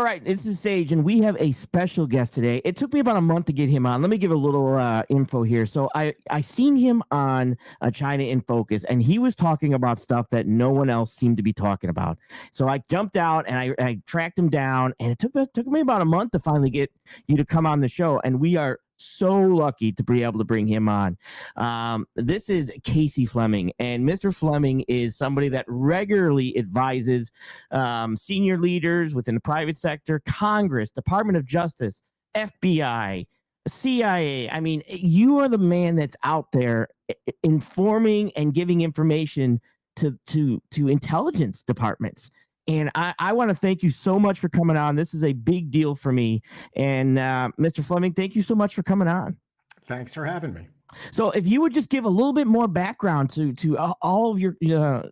right, this is Sage, and we have a special guest today. It took me about a month to get him on. Let me give a little info here. So I seen him on China in Focus, and he was talking about stuff that no one else seemed to be talking about. So I jumped out and I tracked him down, and it took me about a month to finally get you to come on the show, and we are so lucky to be able to bring him on. This is Casey Fleming, and Mr. Fleming is somebody that regularly advises senior leaders within the private sector, Congress, Department of Justice, FBI, CIA. I mean, you are the man that's out there informing and giving information to intelligence departments. And I want to thank you so much for coming on. This is a big deal for me. And Mr. Fleming, thank you so much for coming on. Thanks for having me. So if you would just give a little bit more background to all of your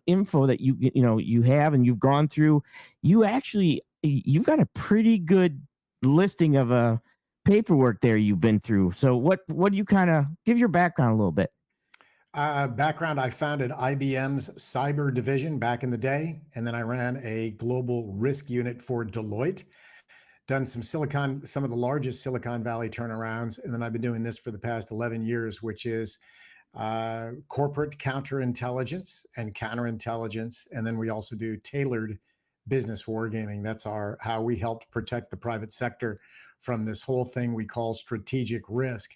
info that you have and you've gone through, you've got a pretty good listing of paperwork there you've been through. So what do you kind of give your background a little bit? Background, I founded IBM's cyber division back in the day, and then I ran a global risk unit for Deloitte, done some of the largest Silicon Valley turnarounds, and then I've been doing this for the past 11 years, which is corporate counterintelligence and counterintelligence, and then we also do tailored business wargaming. That's how we helped protect the private sector from this whole thing we call strategic risk.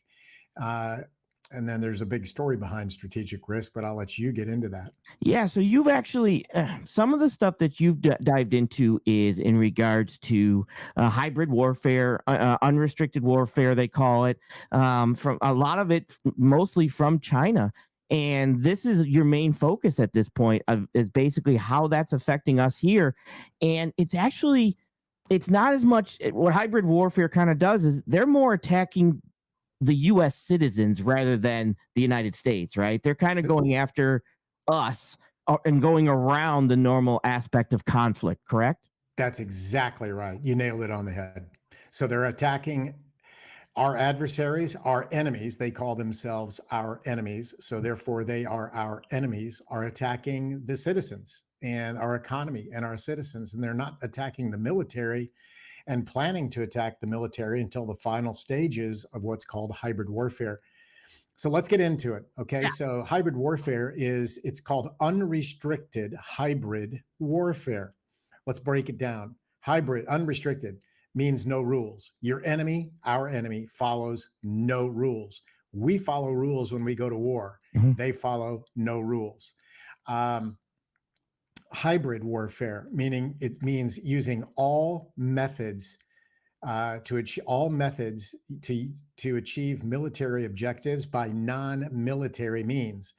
And then there's a big story behind strategic risk, but I'll let you get into that. Yeah, so you've actually, some of the stuff that you've dived into is in regards to hybrid warfare, unrestricted warfare, they call it, from a lot of it, mostly from China. And this is your main focus at this point, is basically how that's affecting us here. And it's not as much what hybrid warfare kind of does is they're more attacking the U.S. citizens rather than the United States, right? They're kind of going after us and going around the normal aspect of conflict, correct? That's exactly right. You nailed it on the head. So they're attacking our adversaries, our enemies. They call themselves our enemies. So therefore, they are our enemies, are attacking the citizens and our economy and our citizens. And they're not attacking the military and planning to attack the military until the final stages of what's called hybrid warfare. So let's get into it. Okay. Yeah. So hybrid warfare it's called unrestricted hybrid warfare. Let's break it down. Hybrid, unrestricted means no rules. Your enemy, our enemy, follows no rules. We follow rules when we go to war. Mm-hmm. They follow no rules. Hybrid warfare, meaning it means using all methods to achieve military objectives by non-military means.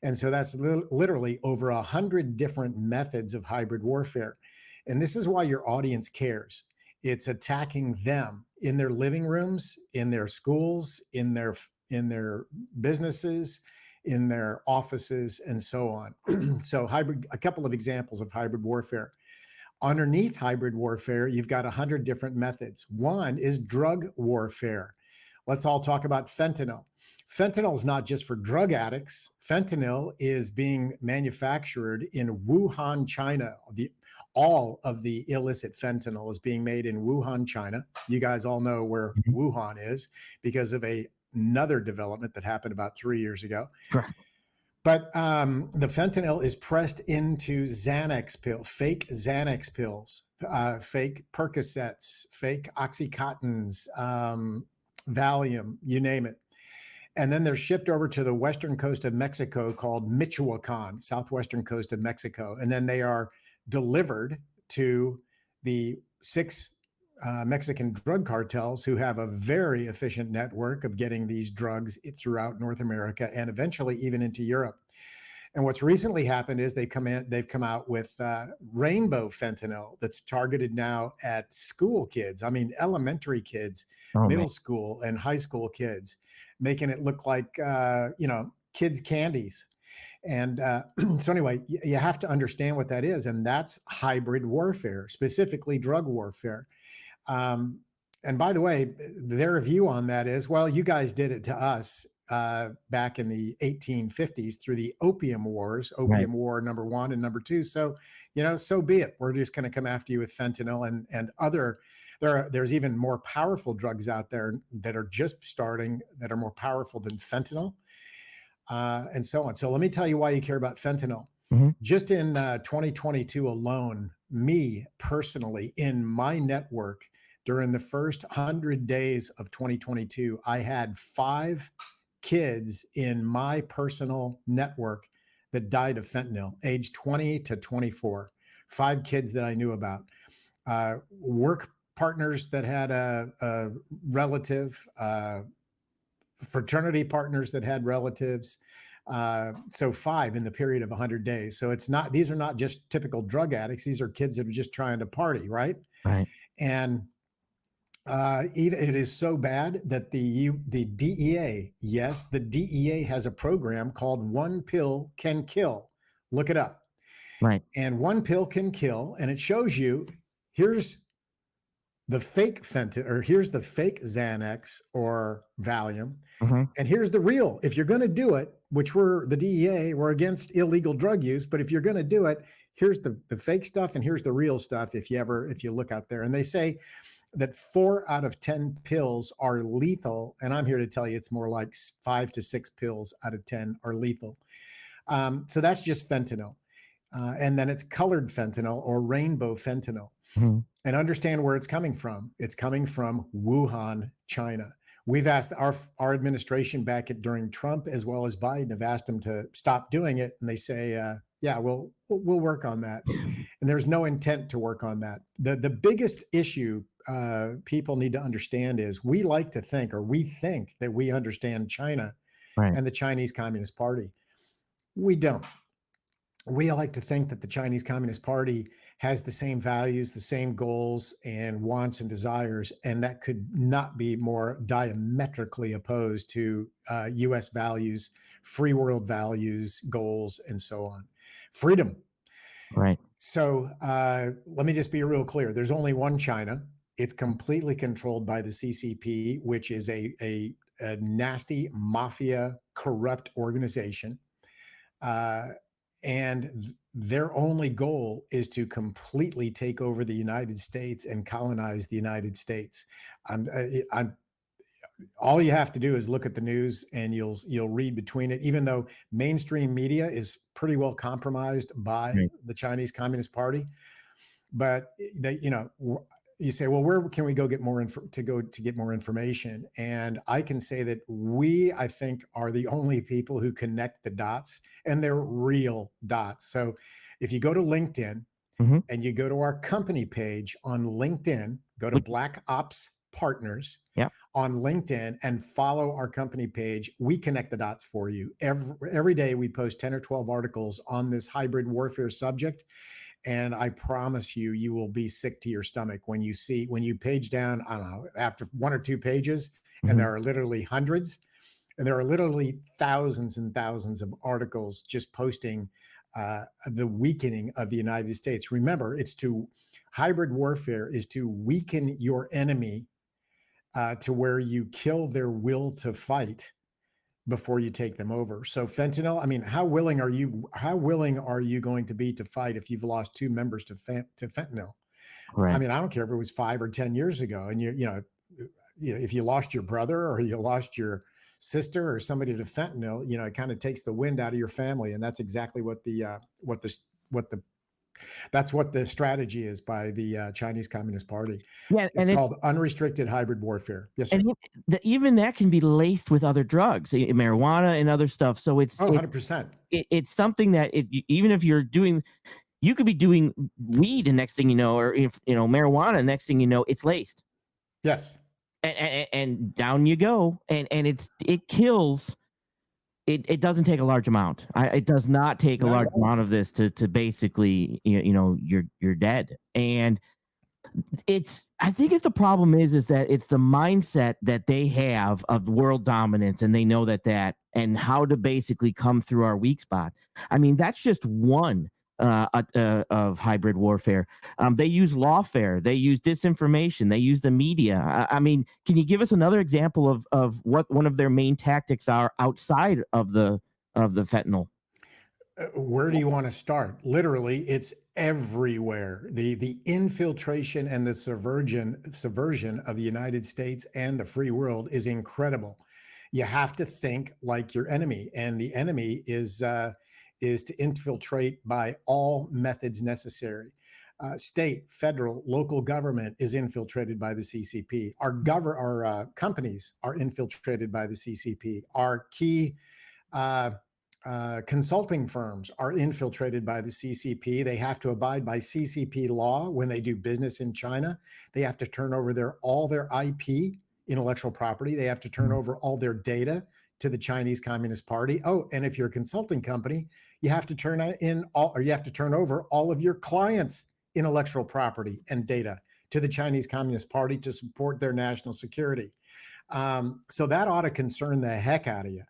And so that's literally over 100 different methods of hybrid warfare. And this is why your audience cares. It's attacking them in their living rooms, in their schools, in their businesses, in their offices, and so on. So a couple of examples of hybrid warfare. Underneath hybrid warfare, you've got 100 different methods. One is drug warfare. Let's all talk about fentanyl. Fentanyl is not just for drug addicts. Fentanyl is being manufactured in Wuhan, China. All of the illicit fentanyl is being made in Wuhan, China. You guys all know where Wuhan is because of another development that happened about 3 years ago. Sure. But the fentanyl is pressed into fake Xanax pills, fake Percocets, fake Oxycontins, Valium, you name it. And then they're shipped over to the western coast of Mexico called Michoacan, southwestern coast of Mexico. And then they are delivered to the 6 Mexican drug cartels who have a very efficient network of getting these drugs throughout North America and eventually even into Europe. And what's recently happened is they've come out with rainbow fentanyl that's targeted now at school kids. I mean, elementary kids, middle school and high school kids, making it look like, kids' candies. And so anyway, you have to understand what that is. And that's hybrid warfare, specifically drug warfare. And by the way, their view on that is, well, you guys did it to us back in the 1850s through the Opium Wars, Opium War number 1 and number 2. So, so be it. We're just going to come after you with fentanyl and other there's even more powerful drugs out there that are just starting that are more powerful than fentanyl, and so on. So let me tell you why you care about fentanyl. Mm-hmm. Just in 2022 alone, me personally, in my network, during the first 100 days of 2022, I had 5 kids in my personal network that died of fentanyl, age 20 to 24. 5 kids that I knew about. Work partners that had a relative, fraternity partners that had relatives. So 5 in the period of 100 days. So these are not just typical drug addicts. These are kids that are just trying to party, right? Right. And even it is so bad that the DEA, yes, the DEA has a program called One Pill Can Kill. Look it up. Right. And One Pill Can Kill, and it shows you here's the fake fentanyl, or here's the fake Xanax or Valium, Mm-hmm. and here's the real. If you're going to do it, which the DEA, we're against illegal drug use, but if you're going to do it, here's the fake stuff and here's the real stuff. If you look out there, and they say that 4 out of 10 pills are lethal. And I'm here to tell you it's more like 5 to 6 pills out of 10 are lethal. So that's just fentanyl. And then it's colored fentanyl or rainbow fentanyl. Mm-hmm. And understand where it's coming from. It's coming from Wuhan, China. We've asked our administration during Trump as well as Biden have asked them to stop doing it. And they say, yeah, we'll work on that. And there's no intent to work on that. The biggest issue people need to understand is we think that we understand China Right. and the Chinese Communist Party. We don't. We like to think that the Chinese Communist Party has the same values, the same goals and wants and desires, and that could not be more diametrically opposed to U.S. values, free world values, goals, and so on. Freedom. Right. So let me just be real clear. There's only one China. It's completely controlled by the CCP, which is a nasty mafia, corrupt organization. And their only goal is to completely take over the United States and colonize the United States. All you have to do is look at the news and you'll read between it, even though mainstream media is pretty well compromised by the Chinese Communist Party. But you say, well, where can we go get more get more information? And I can say that I think, are the only people who connect the dots, and they're real dots. So if you go to LinkedIn Mm-hmm. and you go to our company page on LinkedIn, go to Black Ops Partners on LinkedIn and follow our company page. We connect the dots for you. Every day we post 10 or 12 articles on this hybrid warfare subject. And I promise you, you will be sick to your stomach when you page down, I don't know, after 1 or 2 pages, and there are literally hundreds, and there are literally thousands and thousands of articles just posting the weakening of the United States. Remember, hybrid warfare is to weaken your enemy to where you kill their will to fight before you take them over. So fentanyl, I mean, how willing are you going to be to fight if you've lost 2 members to fentanyl? Right. I mean, I don't care if it was 5 or 10 years ago, and if you lost your brother or you lost your sister or somebody to fentanyl, it kind of takes the wind out of your family. And that's exactly what that's what the strategy is by the Chinese Communist Party. Yeah, it's called unrestricted hybrid warfare. Yes, sir. And even that can be laced with other drugs, marijuana and other stuff. So it's 100%. It's something that even if you're doing, you could be doing weed, and next thing you know, or marijuana, next thing you know, it's laced. Yes. And down you go, and it kills. It doesn't take a large amount. It does not take a large amount of this to basically you're dead. And I think the problem is that it's the mindset that they have of world dominance, and they know that and how to basically come through our weak spot. I mean, that's just one of hybrid warfare. They use lawfare, they use disinformation, they use the media. I mean, can you give us another example of what one of their main tactics are outside of the fentanyl? Where do you want to start? Literally, it's everywhere. The infiltration and the subversion of the United States and the free world is incredible. You have to think like your enemy, and the enemy is to infiltrate by all methods necessary. State, federal, local government is infiltrated by the CCP. Our companies are infiltrated by the CCP. Our key uh, consulting firms are infiltrated by the CCP. They have to abide by CCP law when they do business in China. They have to turn over all their IP, intellectual property. They have to turn over all their data to the Chinese Communist Party. Oh, and if you're a consulting company, you have to turn over all of your clients' intellectual property and data to the Chinese Communist Party to support their national security. So that ought to concern the heck out of you.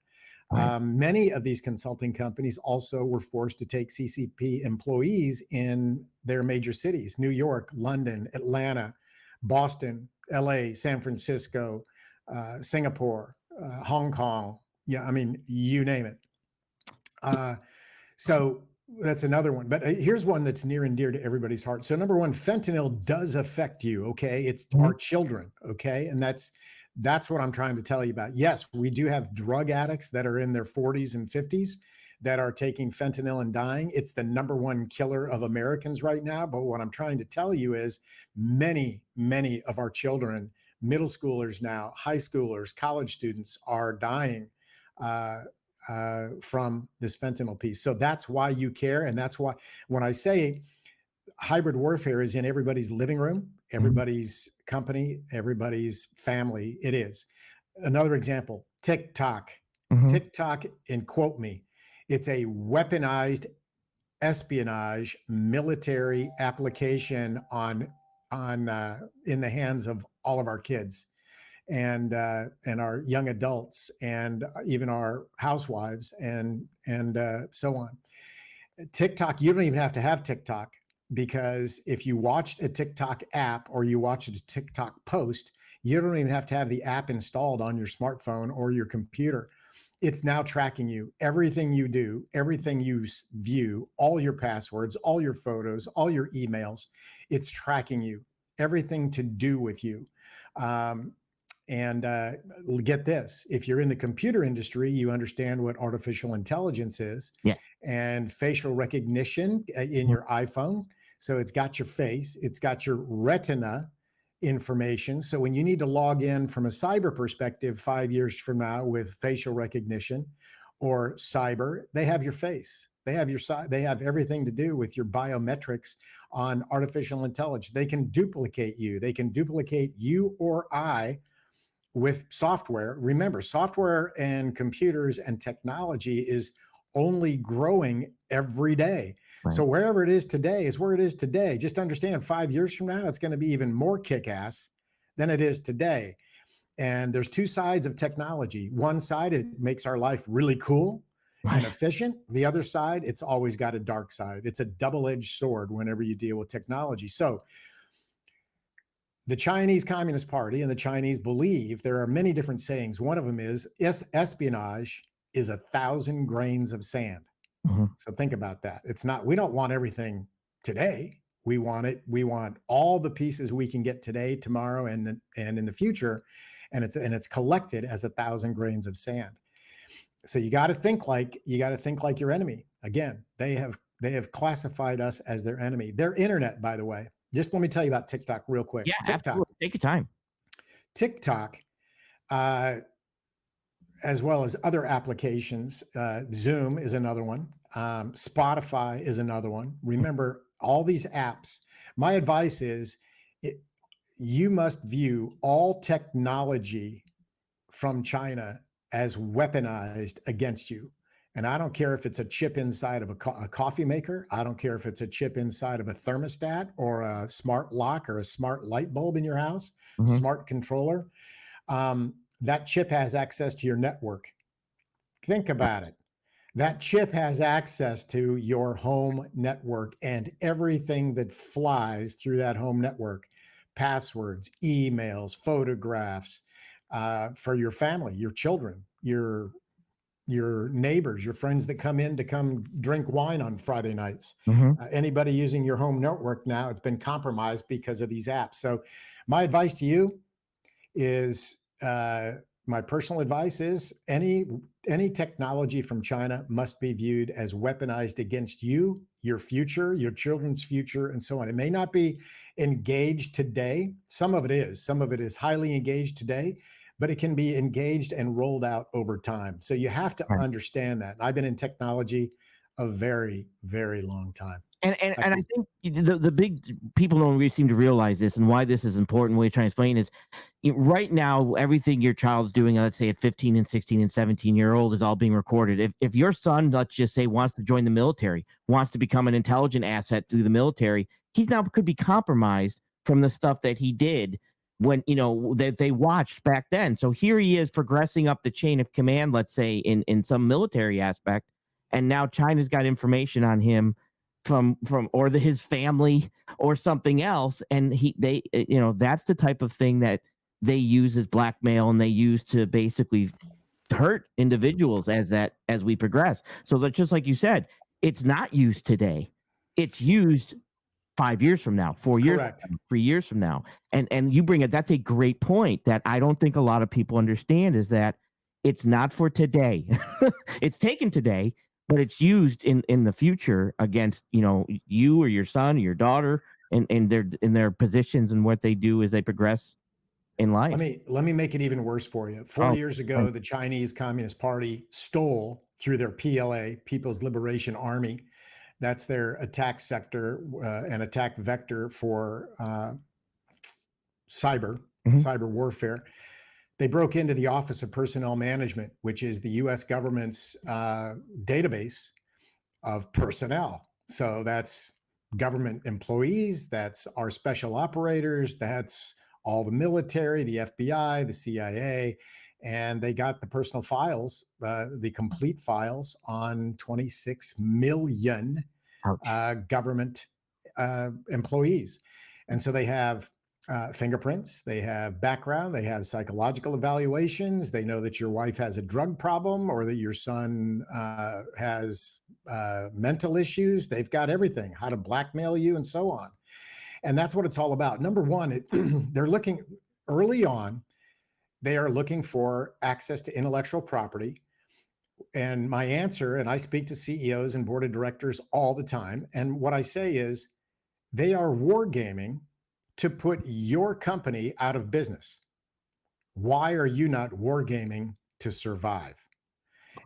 Right. Many of these consulting companies also were forced to take CCP employees in their major cities: New York, London, Atlanta, Boston, LA, San Francisco, Singapore, Hong Kong. Yeah, I mean, you name it. So that's another one. But here's one that's near and dear to everybody's heart. So number one, fentanyl does affect you. Okay, it's our children. Okay, and that's what I'm trying to tell you about. Yes, we do have drug addicts that are in their 40s and 50s that are taking fentanyl and dying. It's the number one killer of Americans right now. But what I'm trying to tell you is many of our children, middle schoolers now, high schoolers, college students, are dying from this fentanyl piece. So that's why you care. And that's why when I say hybrid warfare is in everybody's living room, everybody's company, everybody's family, it is. Another example, TikTok. TikTok, and quote me, it's a weaponized espionage military application on in the hands of all of our kids and our young adults and even our housewives and so on. TikTok, you don't even have to have TikTok, because if you watched a TikTok app or you watched a TikTok post, you don't even have to have the app installed on your smartphone or your computer. It's now tracking you, everything you do, everything you view, all your passwords, all your photos, all your emails. It's tracking you, everything to do with you. And get this, if you're in the computer industry, you understand what artificial intelligence is. Yeah. And facial recognition in your iPhone. So it's got your face, it's got your retina information. So when you need to log in from a cyber perspective 5 years from now with facial recognition or cyber, they have your face. They have everything to do with your biometrics on artificial intelligence. They can duplicate you. They can duplicate you or I with software. Remember, software and computers and technology is only growing every day. Right. So wherever it is today is where it is today. Just understand 5 years from now, it's going to be even more kick-ass than it is today. And there's two sides of technology. One side, it makes our life really cool and efficient. The other side, it's always got a dark side. It's a double-edged sword whenever you deal with technology. So the Chinese Communist Party and the Chinese believe, there are many different sayings. One of them is espionage is 1,000 grains of sand. So think about that. It's not, we don't want everything today. We want all the pieces we can get today, tomorrow, and in the future. And it's collected as 1,000 grains of sand. So you got to think like your enemy. Again, they have classified us as their enemy. Their internet, by the way. Just let me tell you about TikTok real quick. Yeah, TikTok. absolutely. Take your time. TikTok, as well as other applications. Zoom is another one. Spotify is another one. Remember, all these apps. My advice is you must view all technology from China as weaponized against you. And I don't care if it's a chip inside of a coffee maker. I don't care if it's a chip inside of a thermostat or a smart lock or a smart light bulb in your house, smart controller. That chip has access to your network. Think about it. That chip has access to your home network and everything that flies through that home network: passwords, emails, photographs, for your family, your children, your your neighbors, your friends that come in to come drink wine on Friday nights. Mm-hmm. Anybody using your home network now, it's been compromised because of these apps. So my advice to you is, my personal advice is any technology from China must be viewed as weaponized against you, your future, your children's future, and so on. It may not be engaged today. Some of it is highly engaged today, but it can be engaged and rolled out over time. So you have to Right. understand that. I've been in technology a very, very long time. And I think the big people don't really seem to realize this, and why this is important. Way to try and explain is, right now everything your child's doing, let's say at 15 and 16 and 17-year old, is all being recorded. If your son, let's just say, wants to join the military, wants to become an intelligent asset through the military, he's now could be compromised from the stuff that he did when, that they watched back then. So here he is progressing up the chain of command, let's say, in some military aspect, and now China's got information on him from or his family or something else, and that's the type of thing that they use as blackmail, and they use to basically hurt individuals as we progress. So that, just like you said, it's not used today, it's used 5 years from now, 4 years Correct. from now, 3 years from now. And you bring it, that's a great point that I don't think a lot of people understand, is that it's not for today. It's taken today, but it's used in the future against, you or your son or your daughter, and in their positions and what they do as they progress in Let life. me make it even worse for you. 4 Oh, years ago, right. the Chinese Communist Party stole through their PLA, People's Liberation Army. That's their attack sector and attack vector for cyber Mhm. cyber warfare. They broke into the Office of Personnel Management, which is the U.S. government's database of personnel. So that's government employees, that's our special operators, that's all the military, the FBI, the CIA, and they got the personal files, the complete files on 26 million Ouch. government employees. And so they have fingerprints, they have background, they have psychological evaluations. They know that your wife has a drug problem or that your son has mental issues. They've got everything, how to blackmail you and so on. And that's what it's all about. Number one, they're looking early on, they are looking for access to intellectual property. And my answer, and I speak to CEOs and board of directors all the time, and what I say is they are wargaming to put your company out of business. Why are you not wargaming to survive?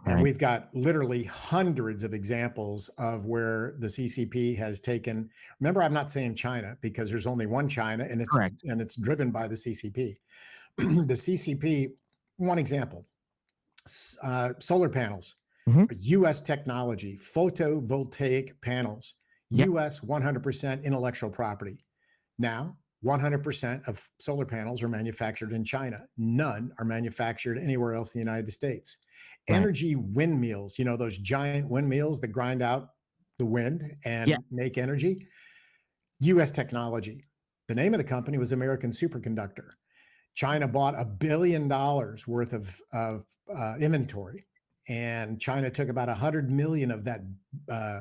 And Right. we've got literally hundreds of examples of where the CCP has taken. Remember, I'm not saying China because there's only one China, and Correct. it's driven by the CCP. The CCP, one example, solar panels, Hmm. U.S. technology, photovoltaic panels, Yeah. U.S. 100% intellectual property. Now, 100% of solar panels are manufactured in China. None are manufactured anywhere else in the United States. Right. Energy windmills, those giant windmills that grind out the wind Yeah. and make energy, US technology. The name of the company was American Superconductor. China bought $1 billion worth of inventory, and China took about 100 million of that uh,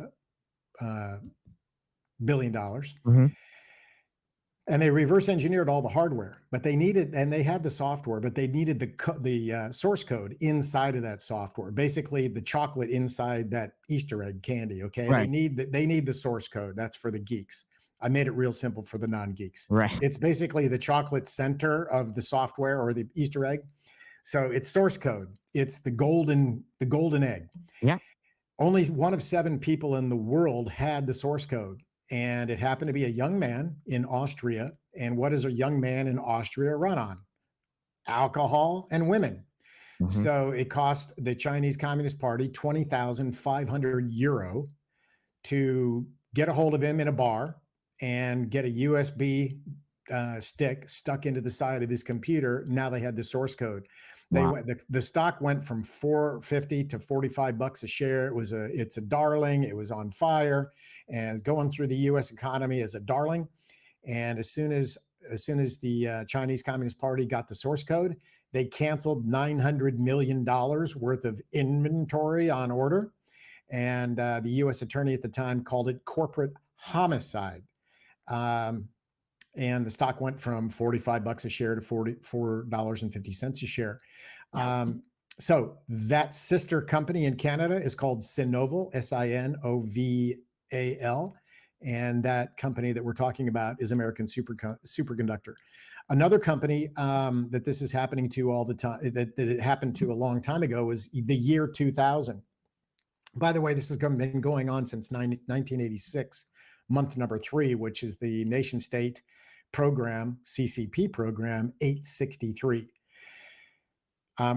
$1 billion. Hmm. And they reverse engineered all the hardware, but they needed, and they had the software, but they needed the source code inside of that software. Basically, the chocolate inside that Easter egg candy. Okay, Right. they need the source code. That's for the geeks. I made it real simple for the non-geeks. Right. It's basically the chocolate center of the software or the Easter egg. So it's source code. It's the golden egg. Yeah. Only one of 7 people in the world had the source code, and it happened to be a young man in Austria. And what does a young man in Austria run on? Alcohol and women. Hmm. So it cost the Chinese Communist Party 20,500 euro to get a hold of him in a bar and get a USB stick stuck into the side of his computer. Now they had the source code. They Wow. went, the stock went from 450 to $45 a share. It's a darling. It was on fire and going through the U.S. economy as a darling. And as soon as the Chinese Communist Party got the source code, They canceled $900 million worth of inventory on order. And the U.S. attorney at the time called it corporate homicide. And the stock went from $45 a share to $44.50 a share. So that sister company in Canada is called Sinoval, Sinoval. And that company that we're talking about is American Superconductor. Another company that this is happening to all the time, that it happened to a long time ago, was the year 2000. By the way, this has been going on since 1986, month number 3, which is the nation state program, CCP program 863.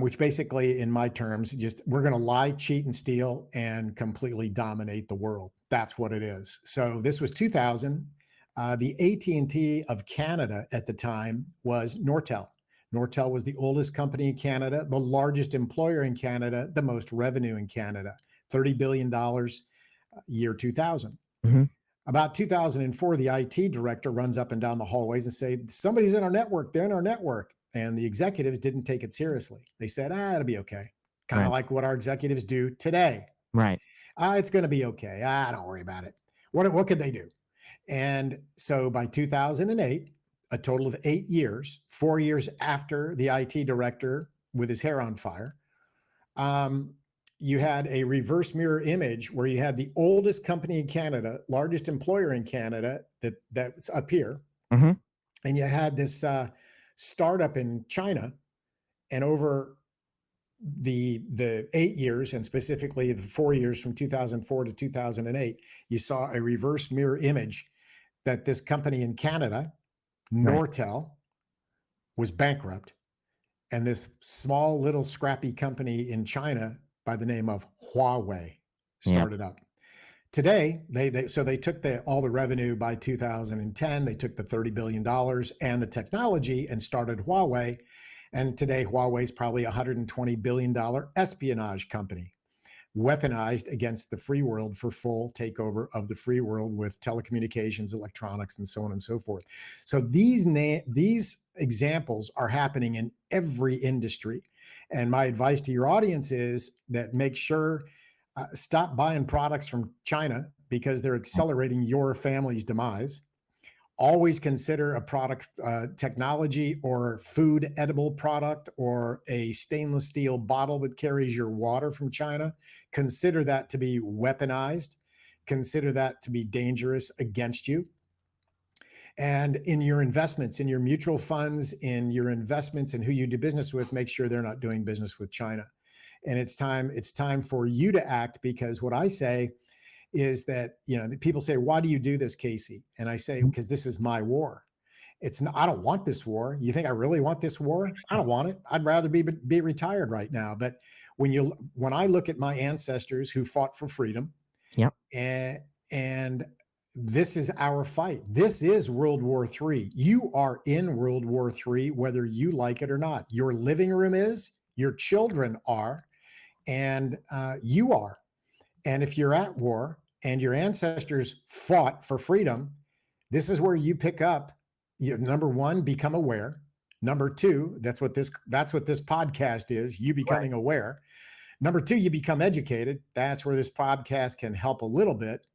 Which basically, in my terms, just we're going to lie, cheat, and steal and completely dominate the world. That's what it is. So this was 2000. The AT&T of Canada at the time was Nortel. Nortel was the oldest company in Canada, the largest employer in Canada, the most revenue in Canada, $30 billion year 2000. Mm-hmm. About 2004, the IT director runs up and down the hallways and say, somebody's in our network. They're in our network. And the executives didn't take it seriously. They said, it'll be okay. Kind of like what our executives do today. Right. It's going to be okay. Don't worry about it. What could they do? And so by 2008, a total of 8 years, 4 years after the IT director with his hair on fire, you had a reverse mirror image where you had the oldest company in Canada, largest employer in Canada that's up here. Mm-hmm. And you had this startup in China, and over the 8 years, and specifically the 4 years from 2004 to 2008, you saw a reverse mirror image that this company in Canada, Nortel, was bankrupt, and this small little scrappy company in China by the name of Huawei started up. Today, they took all the revenue by 2010. They took the $30 billion and the technology and started Huawei. And today, Huawei is probably a $120 billion espionage company, weaponized against the free world for full takeover of the free world with telecommunications, electronics, and so on and so forth. So these examples are happening in every industry. And my advice to your audience is that make sure stop buying products from China because they're accelerating your family's demise. Always consider a product, technology or food edible product, or a stainless steel bottle that carries your water from China. Consider that to be weaponized. Consider that to be dangerous against you. And in your investments, in your mutual funds, in your investments, and who you do business with, make sure they're not doing business with China. And it's time for you to act, because what I say is that, people say, why do you do this, Casey? And I say, because this is my war. I don't want this war. You think I really want this war? I don't want it. I'd rather be retired right now. But when I look at my ancestors who fought for freedom, and this is our fight. This is World War III. You are in World War III, whether you like it or not. Your living room is, your children are, and you are. And if you're at war and your ancestors fought for freedom, this is where you pick up. Number one, become aware. Number two, that's what this podcast is, you becoming aware. Number two, you become educated. That's where this podcast can help a little bit.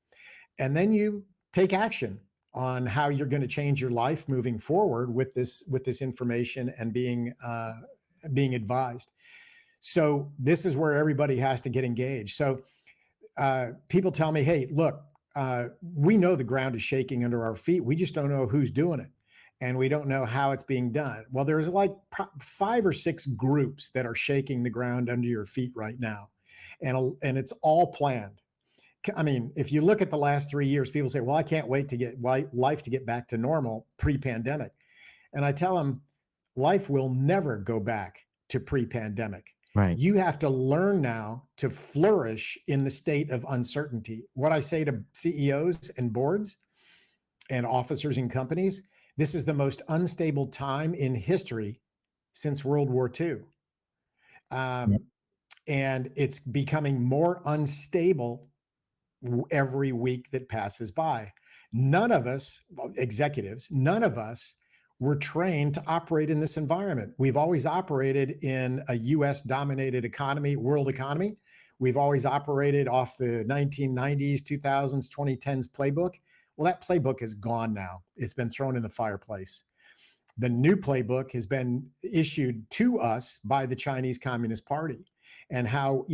And then you take action on how you're going to change your life moving forward with this information and being advised. So this is where everybody has to get engaged. So people tell me, hey, look, we know the ground is shaking under our feet. We just don't know who's doing it. And we don't know how it's being done. Well, there's like 5 or 6 groups that are shaking the ground under your feet right now. And it's all planned. I mean, if you look at the last 3 years, people say, well, I can't wait to get life to get back to normal pre-pandemic. And I tell them, life will never go back to pre-pandemic. Right. You have to learn now to flourish in the state of uncertainty. What I say to CEOs and boards and officers in companies, this is the most unstable time in history since World War II. And it's becoming more unstable every week that passes by. None of us, executives, none of us We're trained to operate in this environment. We've always operated in a US dominated economy, world economy. We've always operated off the 1990s, 2000s, 2010s playbook. Well, that playbook is gone now. It's been thrown in the fireplace. The new playbook has been issued to us by the Chinese Communist Party. And how,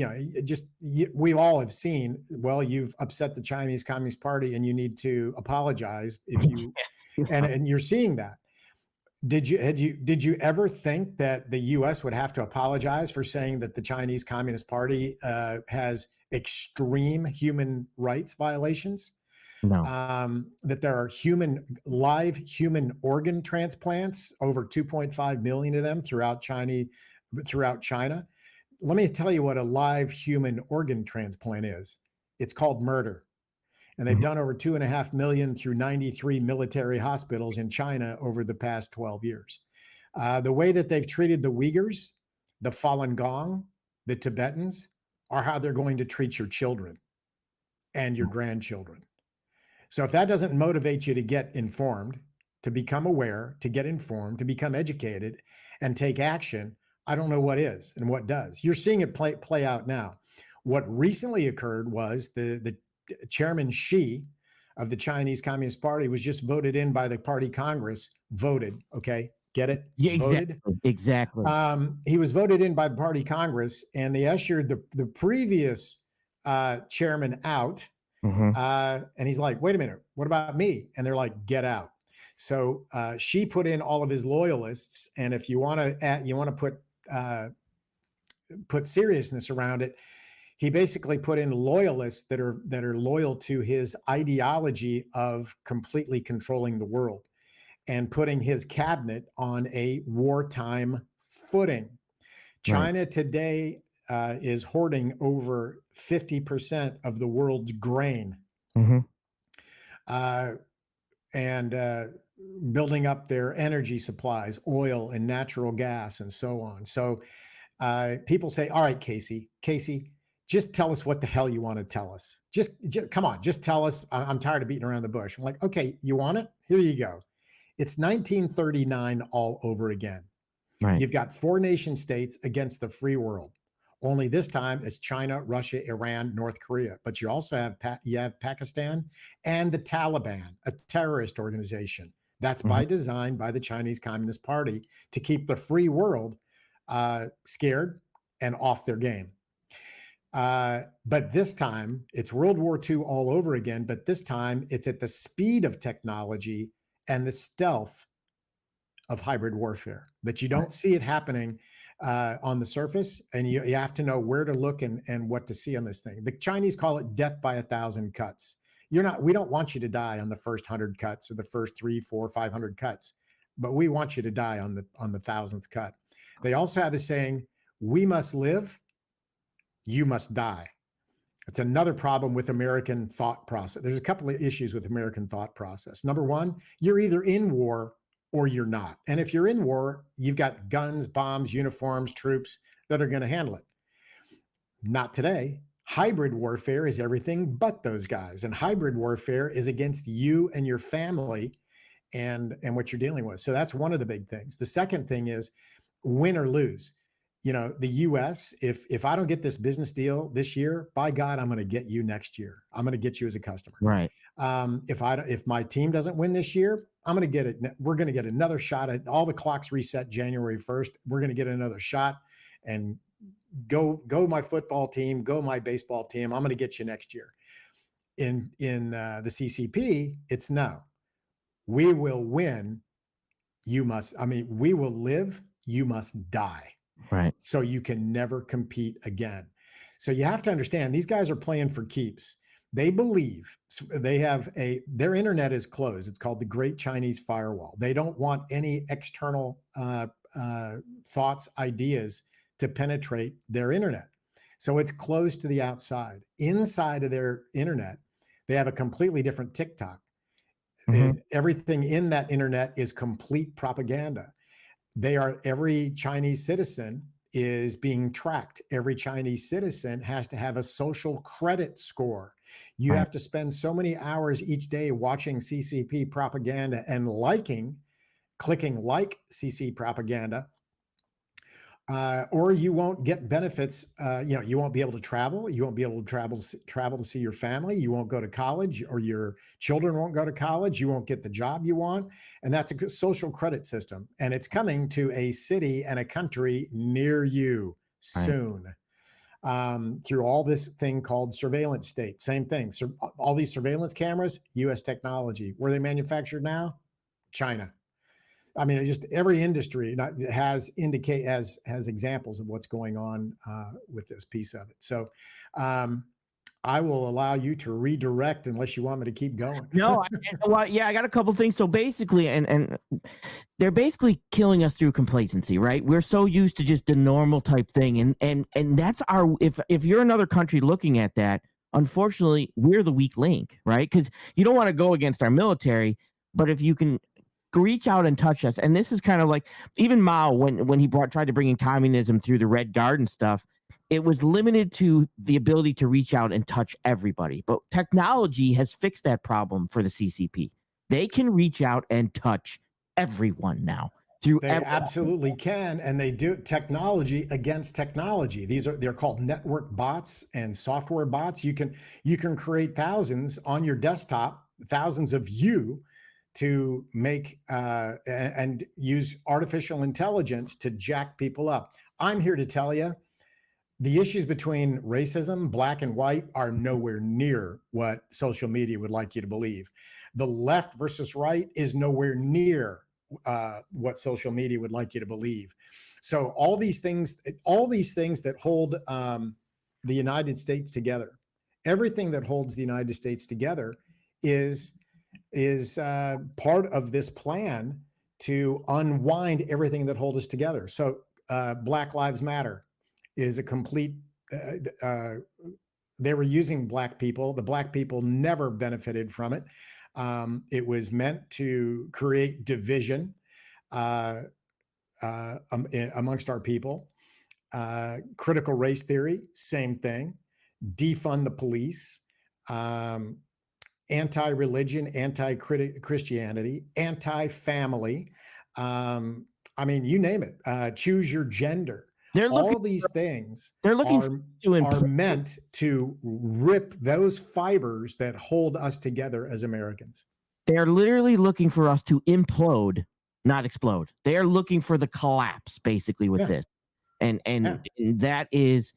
we all have seen, well, you've upset the Chinese Communist Party and you need to apologize if you, and you're seeing that. Did you ever think that the U.S. would have to apologize for saying that the Chinese Communist Party has extreme human rights violations? No. That there are live human organ transplants, over 2.5 million of them throughout China. Let me tell you what a live human organ transplant is. It's called murder. And they've done over 2.5 million through 93 military hospitals in China over the past 12 years. The way that they've treated the Uyghurs, the Falun Gong, the Tibetans, are how they're going to treat your children and your grandchildren. So if that doesn't motivate you to get informed, to become aware, to get informed, to become educated, and take action, I don't know what is and what does. You're seeing it play out now. What recently occurred was the Chairman Xi of the Chinese Communist Party was just voted in by the party Congress. Voted, okay, get it? Yeah, voted. Exactly. He was voted in by the party Congress, and they ushered the previous chairman out. And he's like, wait a minute, what about me? And they're like, get out. So Xi put in all of his loyalists, and if you want to put seriousness around it, he basically put in loyalists that are loyal to his ideology of completely controlling the world and putting his cabinet on a wartime footing. China today is hoarding over 50% of the world's grain. And building up their energy supplies, oil and natural gas and so on. So people say, all right, Casey, just tell us what the hell you want to tell us. Just come on, just tell us. I'm tired of beating around the bush. I'm like, okay, you want it? Here you go. It's 1939 all over again. Right. You've got 4 nation states against the free world. Only this time it's China, Russia, Iran, North Korea. But you also have Pakistan and the Taliban, a terrorist organization. That's by design by the Chinese Communist Party to keep the free world scared and off their game. But this time it's World War II all over again. But this time it's at the speed of technology and the stealth of hybrid warfare, that you don't see it happening on the surface, and you have to know where to look and what to see on this thing. The Chinese call it death by 1,000 cuts. We don't want you to die on the first 100 cuts or the first 3, 4, 500 cuts, but we want you to die on the 1,000th cut. They also have a saying, we must live, you must die. It's another problem with American thought process. There's a couple of issues with American thought process. Number one, you're either in war or you're not. And if you're in war, you've got guns, bombs, uniforms, troops that are going to handle it. Not today. Hybrid warfare is everything but those guys. And hybrid warfare is against you and your family and what you're dealing with. So that's one of the big things. The second thing is win or lose. The US, if I don't get this business deal this year, by God, I'm going to get you next year. I'm going to get you as a customer. Right. If my team doesn't win this year, I'm going to get it. We're going to get another shot at all the clocks reset January 1st. We're going to get another shot and go my football team, go my baseball team. I'm going to get you next year. In the CCP, it's no. We will win. We will live. You must die. Right. So you can never compete again. So you have to understand these guys are playing for keeps. They believe their internet is closed. It's called the Great Chinese Firewall. They don't want any external thoughts, ideas to penetrate their internet. So it's closed to the outside. Inside of their internet, they have a completely different TikTok. Everything in that internet is complete propaganda. Every Chinese citizen is being tracked. Every Chinese citizen has to have a social credit score. You have to spend so many hours each day watching CCP propaganda and liking clicking like CC propaganda, or you won't get benefits. You won't be able to travel. You won't be able to travel to see your family. You won't go to college, or your children won't go to college. You won't get the job you want, and that's a social credit system. And it's coming to a city and a country near you Right. soon, through all this thing called surveillance state. Same thing. So all these surveillance cameras, U.S. technology. Where are they manufactured now? China. I mean, just every industry has examples of what's going on with this piece of it. So I will allow you to redirect unless you want me to keep going. No, well, yeah, I got a couple things. So basically, and they're basically killing us through complacency, right? We're so used to just the normal type thing, and that's our. If you're another country looking at that, unfortunately, we're the weak link, right? Because you don't want to go against our military, but if you can reach out and touch us, and this is kind of like even Mao when he tried to bring in communism through the Red Guard and stuff. It was limited to the ability to reach out and touch everybody. But technology has fixed that problem for the CCP. They can reach out and touch everyone now through They absolutely can, and they do. Technology against technology. They're called network bots and software bots. You can create thousands on your desktop, thousands of you, to make and use artificial intelligence to jack people up. I'm here to tell you, the issues between racism, black and white, are nowhere near what social media would like you to believe. The left versus right is nowhere near what social media would like you to believe. So all these things that hold the United States together, everything that holds the United States together is part of this plan to unwind everything that holds us together. So Black Lives Matter is a complete, they were using black people. The black people never benefited from it. It was meant to create division amongst our people. Critical race theory, same thing. Defund the police. Anti-religion, anti-Christianity, anti-family. I mean, you name it. Choose your gender. All these things are meant to rip those fibers that hold us together as Americans. They're literally looking for us to implode, not explode. They're looking for the collapse, basically, with this. And that is,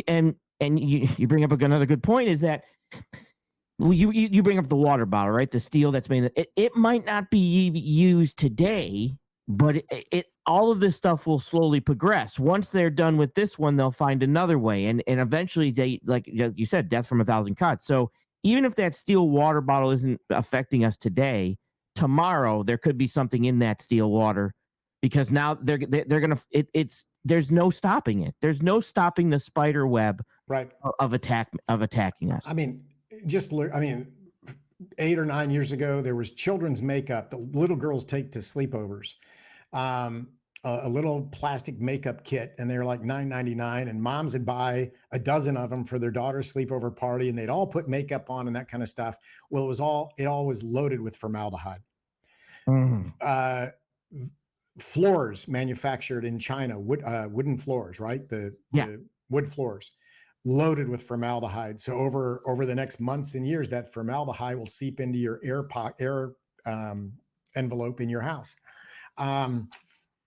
and you bring up another good point, is that you bring up the water bottle, right? The steel that's made. It might not be used today, but all of this stuff will slowly progress. Once they're done with this one, they'll find another way, and eventually, they, like you said, death from a thousand cuts. So even if that steel water bottle isn't affecting us today, tomorrow there could be something in that steel water, because now they're gonna. There's no stopping it. There's no stopping the spider web, right, of attacking us. I mean, 8 or 9 years ago, there was children's makeup that little girls take to sleepovers. A little plastic makeup kit, and they're like $9.99, and moms would buy a dozen of them for their daughter's sleepover party, and they'd all put makeup on and that kind of stuff. Well, it all was loaded with formaldehyde. Floors manufactured in China, wooden floors, right? The wood floors, loaded with formaldehyde. So over the next months and years, that formaldehyde will seep into your air envelope in your house.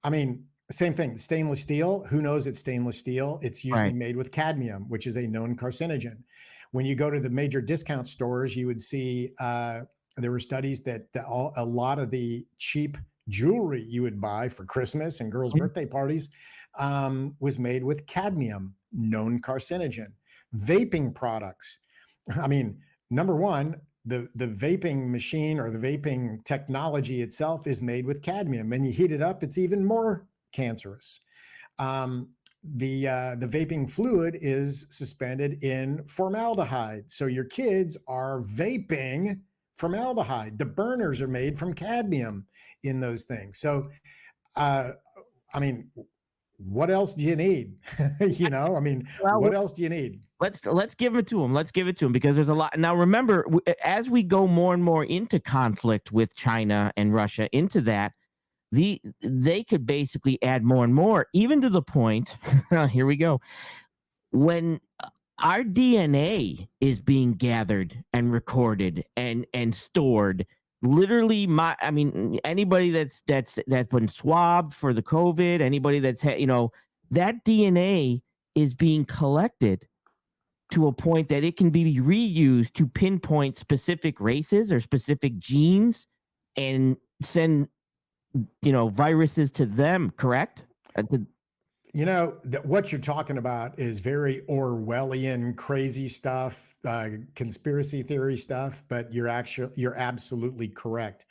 I mean, same thing. Stainless steel. Who knows it's stainless steel? It's usually made with cadmium, which is a known carcinogen. When you go to the major discount stores, you would see there were studies that a lot of the cheap jewelry you would buy for Christmas and girls' birthday parties was made with cadmium, known carcinogen. Vaping products. I mean, number one, the vaping machine or the vaping technology itself is made with cadmium, and you heat it up, it's even more cancerous. The vaping fluid is suspended in formaldehyde. So your kids are vaping formaldehyde. The burners are made from cadmium in those things. So, I mean, what else do you need? What else do you need? Let's give it to them. Let's give it to them, because there's a lot. Now, remember, as we go more and more into conflict with China and Russia, into that, they could basically add more and more, even to the point, here we go, when our DNA is being gathered and recorded and stored. Literally, I mean, anybody that's been swabbed for the COVID, anybody that's that DNA is being collected to a point that it can be reused to pinpoint specific races or specific genes and send viruses to them. Correct? What you're talking about is very Orwellian, crazy stuff, conspiracy theory stuff, but you're absolutely correct.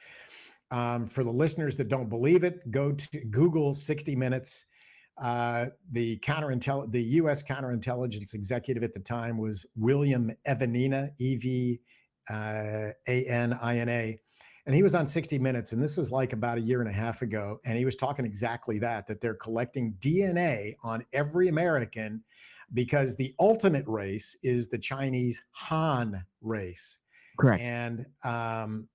For the listeners that don't believe it, go to Google 60 Minutes. The U.S. counterintelligence executive at the time was William Evanina, Evanina, and he was on 60 Minutes, and this was like about a year and a half ago, and he was talking exactly that they're collecting DNA on every American because the ultimate race is the Chinese Han race. Correct. And so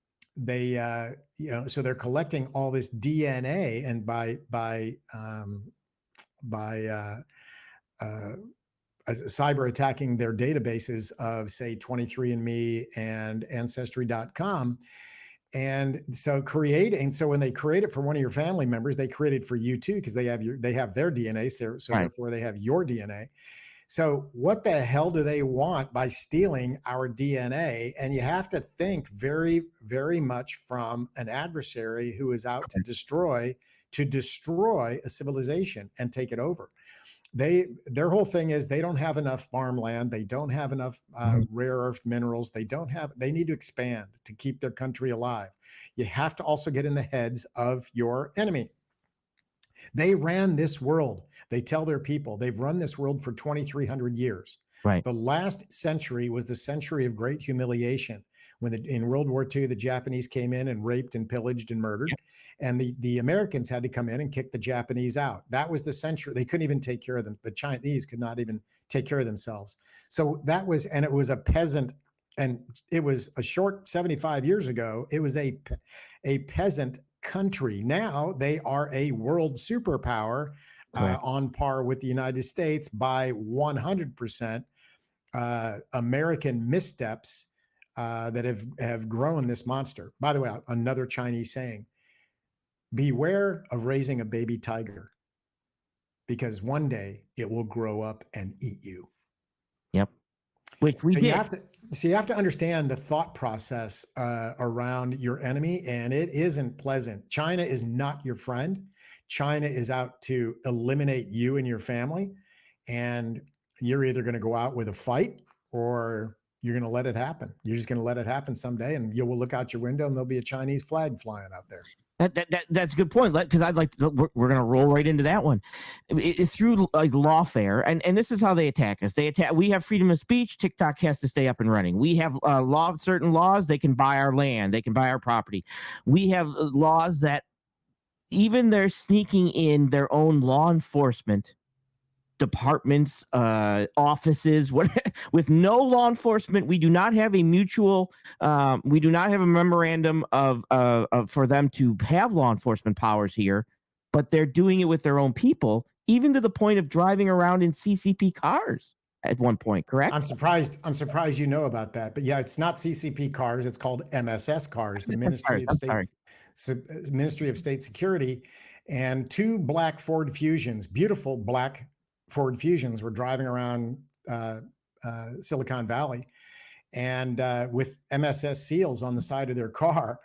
they're collecting all this DNA, and by cyber attacking their databases of, say, 23andMe and Ancestry.com. And so when they create it for one of your family members, they create it for you too, because they have their DNA. So right. Therefore they have your DNA. So what the hell do they want by stealing our DNA? And you have to think very, very much from an adversary who is out to destroy a civilization and take it over. Their whole thing is they don't have enough farmland. They don't have enough rare earth minerals. They need to expand to keep their country alive. You have to also get in the heads of your enemy. They ran this world. They tell their people they've run this world for 2,300 years. Right. The last century was the century of great humiliation. When in World War II, the Japanese came in and raped and pillaged and murdered. Yep. And the Americans had to come in and kick the Japanese out. That was the century. They couldn't even take care of them. The Chinese could not even take care of themselves. So it was a peasant, and it was a short 75 years ago. It was a peasant country. Now they are a world superpower on par with the United States by 100%. American missteps that have grown this monster. By the way, another Chinese saying, beware of raising a baby tiger, because one day it will grow up and eat you. Yep. Which we did. You have to understand the thought process around your enemy, and it isn't pleasant. China is not your friend. China is out to eliminate you and your family, and you're either going to go out with a fight or you're going to let it happen. You're just going to let it happen someday, and you will look out your window and there'll be a Chinese flag flying out there. That's a good point, because I'd like to, we're going to roll right into that one. It's through like lawfare, and this is how they attack us. We have freedom of speech. TikTok has to stay up and running. We have certain laws. They can buy our land. They can buy our property. We have laws that even they're sneaking in their own law enforcement departments, offices, with no law enforcement. We do not have a mutual, we do not have a memorandum of for them to have law enforcement powers here, but they're doing it with their own people, even to the point of driving around in CCP cars at one point. Correct? I'm surprised you know about that. But yeah, it's not CCP cars. It's called MSS cars, the Ministry of State Security. And two black Ford Fusions, beautiful black Ford Fusions, were driving around Silicon Valley, and with MSS seals on the side of their car.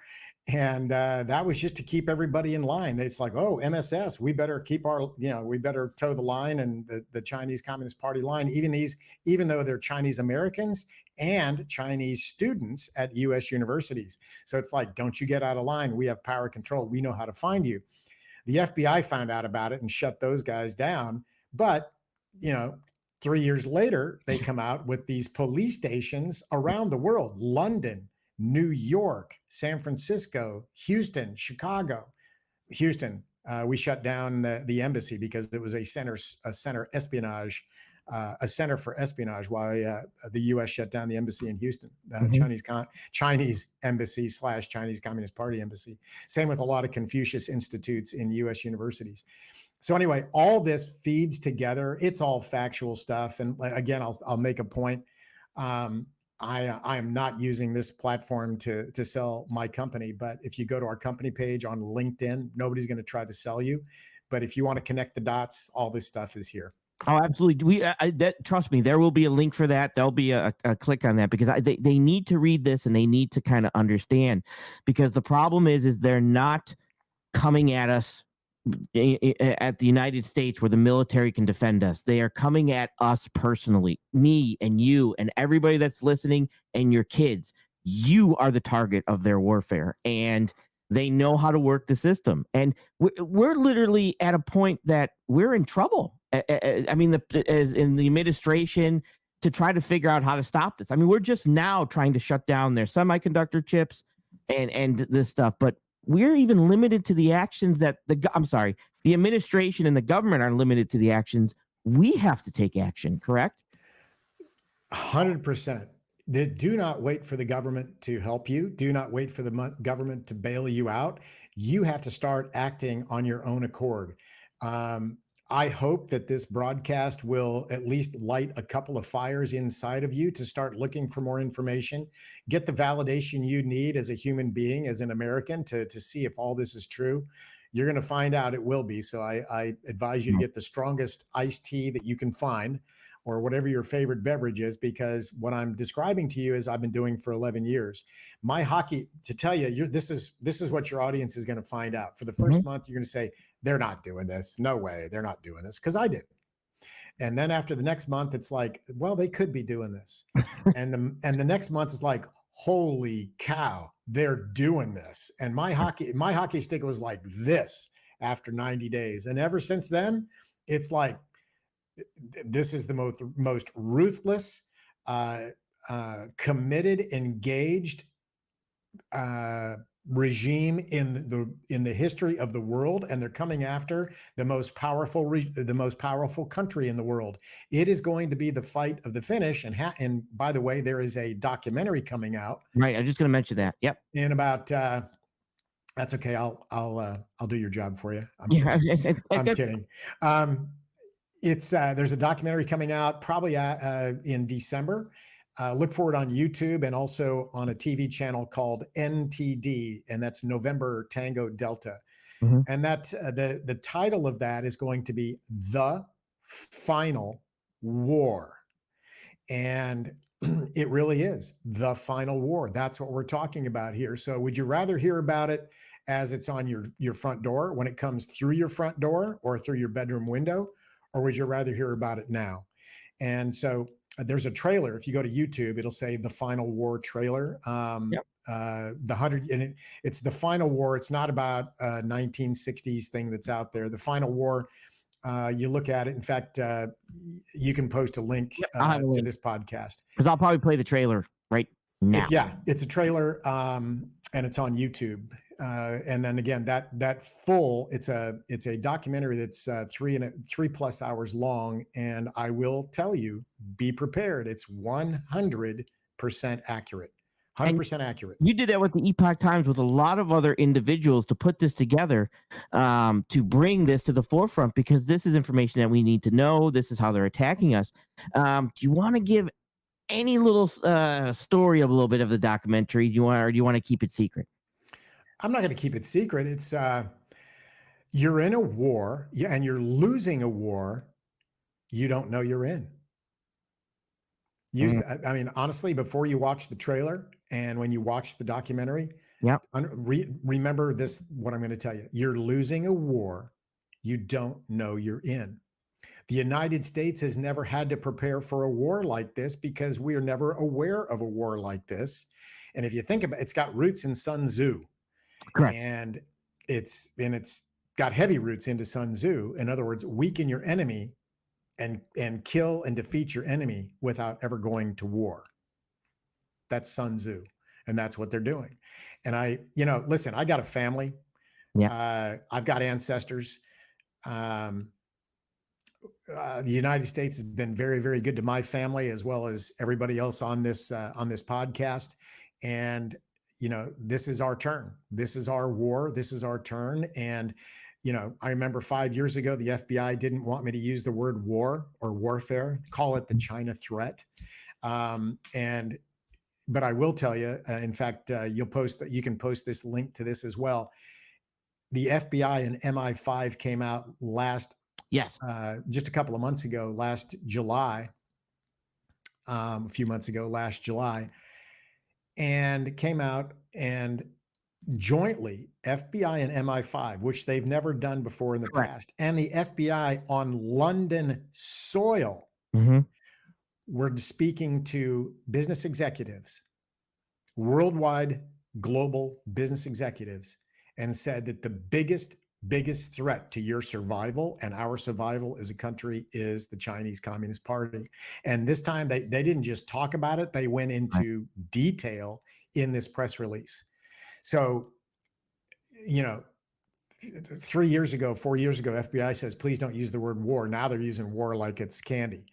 And that was just to keep everybody in line. It's like, oh, MSS, we better keep we better toe the line, and the Chinese Communist Party line, even though they're Chinese Americans and Chinese students at US universities. So it's like, don't you get out of line. We have power control. We know how to find you. The FBI found out about it and shut those guys down. But 3 years later, they come out with these police stations around the world: London, New York, San Francisco, Houston, Chicago. Houston, we shut down the embassy because it was a center espionage a center for espionage while the U.S. shut down the embassy in Houston, Mhm. Chinese embassy / Chinese Communist Party embassy. Same with a lot of Confucius institutes in U.S. universities. So anyway, all this feeds together. It's all factual stuff. And again, I'll make a point. I am not using this platform to sell my company, but if you go to our company page on LinkedIn, nobody's going to try to sell you. But if you want to connect the dots, all this stuff is here. Oh, absolutely. Trust me, there will be a link for that. There'll be a click on that because they need to read this and they need to kind of understand, because the problem is they're not coming at us at the United States where the military can defend us. They are coming at us personally, me and you and everybody that's listening and your kids. You are the target of their warfare, and they know how to work the system. And we're literally at a point that we're in trouble. I mean, in the administration to try to figure out how to stop this. I mean, we're just now trying to shut down their semiconductor chips and this stuff, but we're even limited to the actions that the administration and the government are limited to the actions. We have to take action, correct? 100%. Do not wait for the government to help you. Do not wait for the government to bail you out. You have to start acting on your own accord. I hope that this broadcast will at least light a couple of fires inside of you to start looking for more information, get the validation you need as a human being, as an American, to see if all this is true. You're going to find out it will be. So I advise you to get the strongest iced tea that you can find, or whatever your favorite beverage is, because what I'm describing to you is I've been doing for 11 years. My hockey, to tell you, this is what your audience is going to find out. For the first month, you're going to say, they're not doing this. No way, they're not doing this, because I did. And then after the next month, it's like, well, they could be doing this. and the next month is like, holy cow, they're doing this. And my hockey stick was like this after 90 days. And ever since then, it's like, this is the most ruthless, committed, engaged regime in the history of the world, and they're coming after the most powerful country in the world. It is going to be the fight of the finish. And by the way, there is a documentary coming out. Right, I'm just going to mention that. Yep. In about that's okay. I'll do your job for you. I'm kidding. I'm kidding. There's a documentary coming out probably in December. Look for it on YouTube and also on a TV channel called NTD, and that's November Tango Delta. Mm-hmm. And that the title of that is going to be The Final War. And it really is the final war. That's what we're talking about here. So would you rather hear about it as it's on your front door, when it comes through your front door or through your bedroom window? Or would you rather hear about it now? And so there's a trailer. If you go to YouTube, it'll say The Final War trailer. Yep. It's The Final War. It's not about a 1960s thing that's out there. The Final War, you look at it. In fact, you can post a link to this podcast. Because I'll probably play the trailer right now. It's a trailer, and it's on YouTube. And then again, it's a documentary that's 3+ hours long. And I will tell you, be prepared. It's 100% accurate. 100% accurate. You did that with the Epoch Times with a lot of other individuals to put this together, to bring this to the forefront, because this is information that we need to know. This is how they're attacking us. Do you want to give any little story of a little bit of the documentary? Do you want to keep it secret? I'm not going to keep it secret. It's you're in a war, and you're losing a war you don't know you're in. I mean, honestly, before you watch the trailer and when you watch the documentary, remember this, what I'm going to tell you. You're losing a war you don't know you're in. The United States has never had to prepare for a war like this because we are never aware of a war like this. And if you think about it, it's got roots in Sun Tzu. Correct. And it's got heavy roots into Sun Tzu. In other words, weaken your enemy and kill and defeat your enemy without ever going to war. That's Sun Tzu. And that's what they're doing. And listen, I got a family. Yeah. I've got ancestors. the United States has been very, very good to my family as well as everybody else on this podcast. And this is our turn. This is our war. This is our turn. And I remember 5 years ago, the FBI didn't want me to use the word war or warfare. Call it the China threat. But I will tell you. In fact, you can post this link to this as well. The FBI and MI5 came out just a couple of months ago, last July, a few months ago, last July, and came out and jointly, FBI and MI5, which they've never done before in the past, and the FBI on London soil were speaking to business executives, worldwide global business executives, and said that the biggest threat to your survival and our survival as a country is the Chinese Communist Party. And this time they didn't just talk about it, they went into detail in this press release. So, 4 years ago, FBI says, please don't use the word war. Now they're using war like it's candy.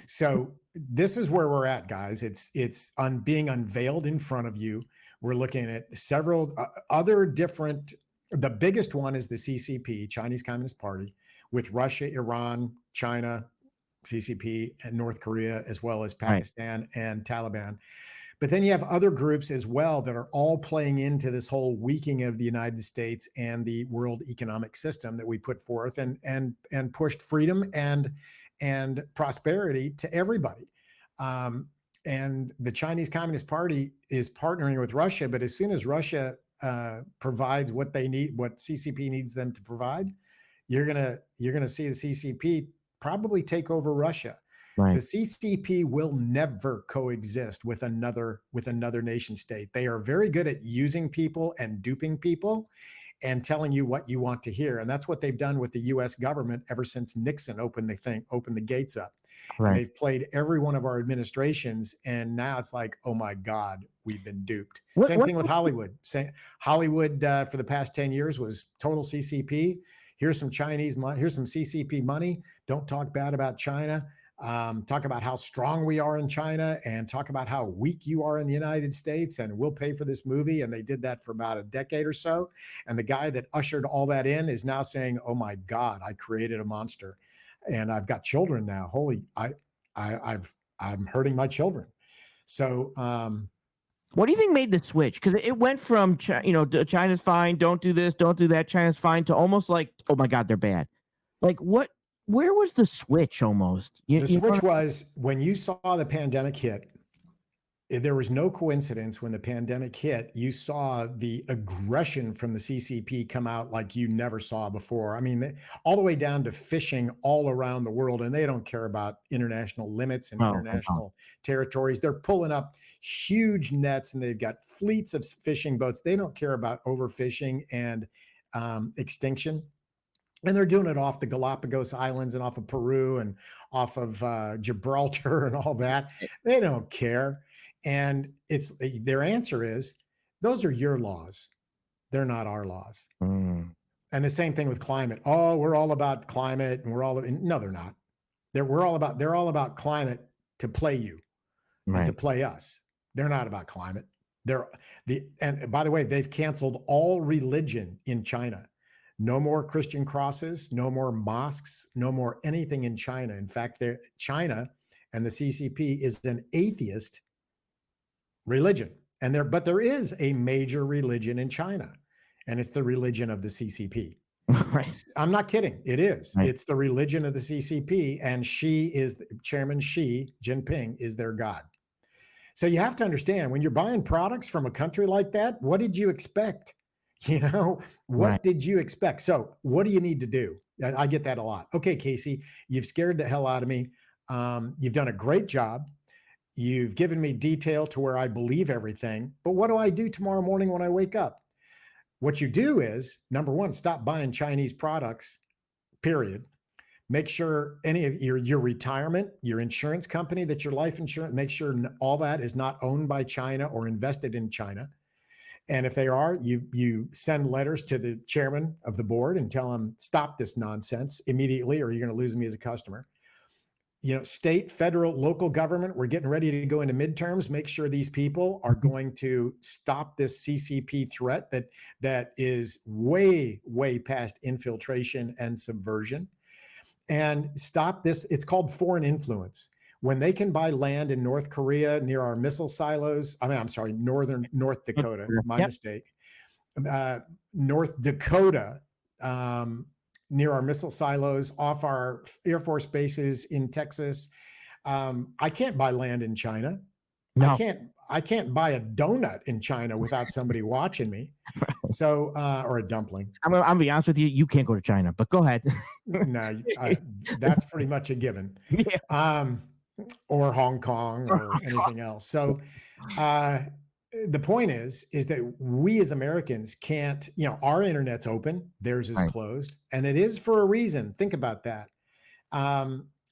So this is where we're at, guys. It's being unveiled in front of you. We're looking at several other different. The biggest one is the CCP, Chinese Communist Party, with Russia, Iran, China, CCP, and North Korea, as well as Pakistan and Taliban. But then you have other groups as well that are all playing into this whole weakening of the United States and the world economic system that we put forth and pushed freedom and prosperity to everybody. And the Chinese Communist Party is partnering with Russia, but as soon as Russia provides what they need, what CCP needs them to provide, you're gonna see the CCP probably take over Russia. The CCP will never coexist with another nation state. They are very good at using people and duping people and telling you what you want to hear. And that's what they've done with the US government ever since Nixon opened the gates up. And they've played every one of our administrations. And now it's like, oh my God, we've been duped. Same thing with Hollywood. Hollywood for the past 10 years was total CCP. Here's some Chinese money. Here's some CCP money. Don't talk bad about China. Talk about how strong we are in China and talk about how weak you are in the United States, and we'll pay for this movie. And they did that for about a decade or so. And the guy that ushered all that in is now saying, oh my God, I created a monster and I've got children now. I'm hurting my children. So, what do you think made the switch? Because it went from, China's fine, don't do this, don't do that, China's fine, to almost like, oh my God, they're bad. Like where was the switch almost? The switch was when you saw the pandemic hit. There was no coincidence when the pandemic hit, you saw the aggression from the CCP come out like you never saw before. I mean, all the way down to fishing all around the world, and they don't care about international limits and international territories. They're pulling up huge nets and they've got fleets of fishing boats. They don't care about overfishing and extinction. And they're doing it off the Galapagos Islands and off of Peru and off of Gibraltar and all that. They don't care. And their answer is, those are your laws. They're not our laws. And the same thing with climate. Oh, we're all about climate, and no, they're not. They're all about climate to play you and to play us. They're not about climate. And by the way, they've canceled all religion in China. No more Christian crosses, no more mosques, no more anything in China. In fact, China and the CCP is an atheist religion. But there is a major religion in China, and it's the religion of the CCP. I'm not kidding. It is. It's the religion of the CCP, and Chairman Xi Jinping is their God. So you have to understand, when you're buying products from a country like that, what did you expect? What did you expect? So what do you need to do? I get that a lot. Okay, Casey, you've scared the hell out of me. You've done a great job. You've given me detail to where I believe everything. But what do I do tomorrow morning when I wake up? What you do is, number one, stop buying Chinese products, period. Make sure any of your retirement, your insurance company, that your life insurance, make sure all that is not owned by China or invested in China. And if they are, you send letters to the chairman of the board and tell him, stop this nonsense immediately, or you're going to lose me as a customer. State, federal, local government, we're getting ready to go into midterms. Make sure these people are going to stop this CCP threat that is way, way past infiltration and subversion, and stop this. It's called foreign influence. When they can buy land in North Korea near our missile silos, I'm sorry, North Dakota, my Yep. mistake. North Dakota, near our missile silos, off our Air Force bases in Texas. I can't buy land in China. No. I can't buy a donut in China without somebody watching me. So, or a dumpling. I'm gonna be honest with you. You can't go to China, but go ahead. No, that's pretty much a given. Yeah. Or Hong Kong or anything else. So, the point is that we as Americans can't, our internet's open, theirs is closed, and it is for a reason. Think about that.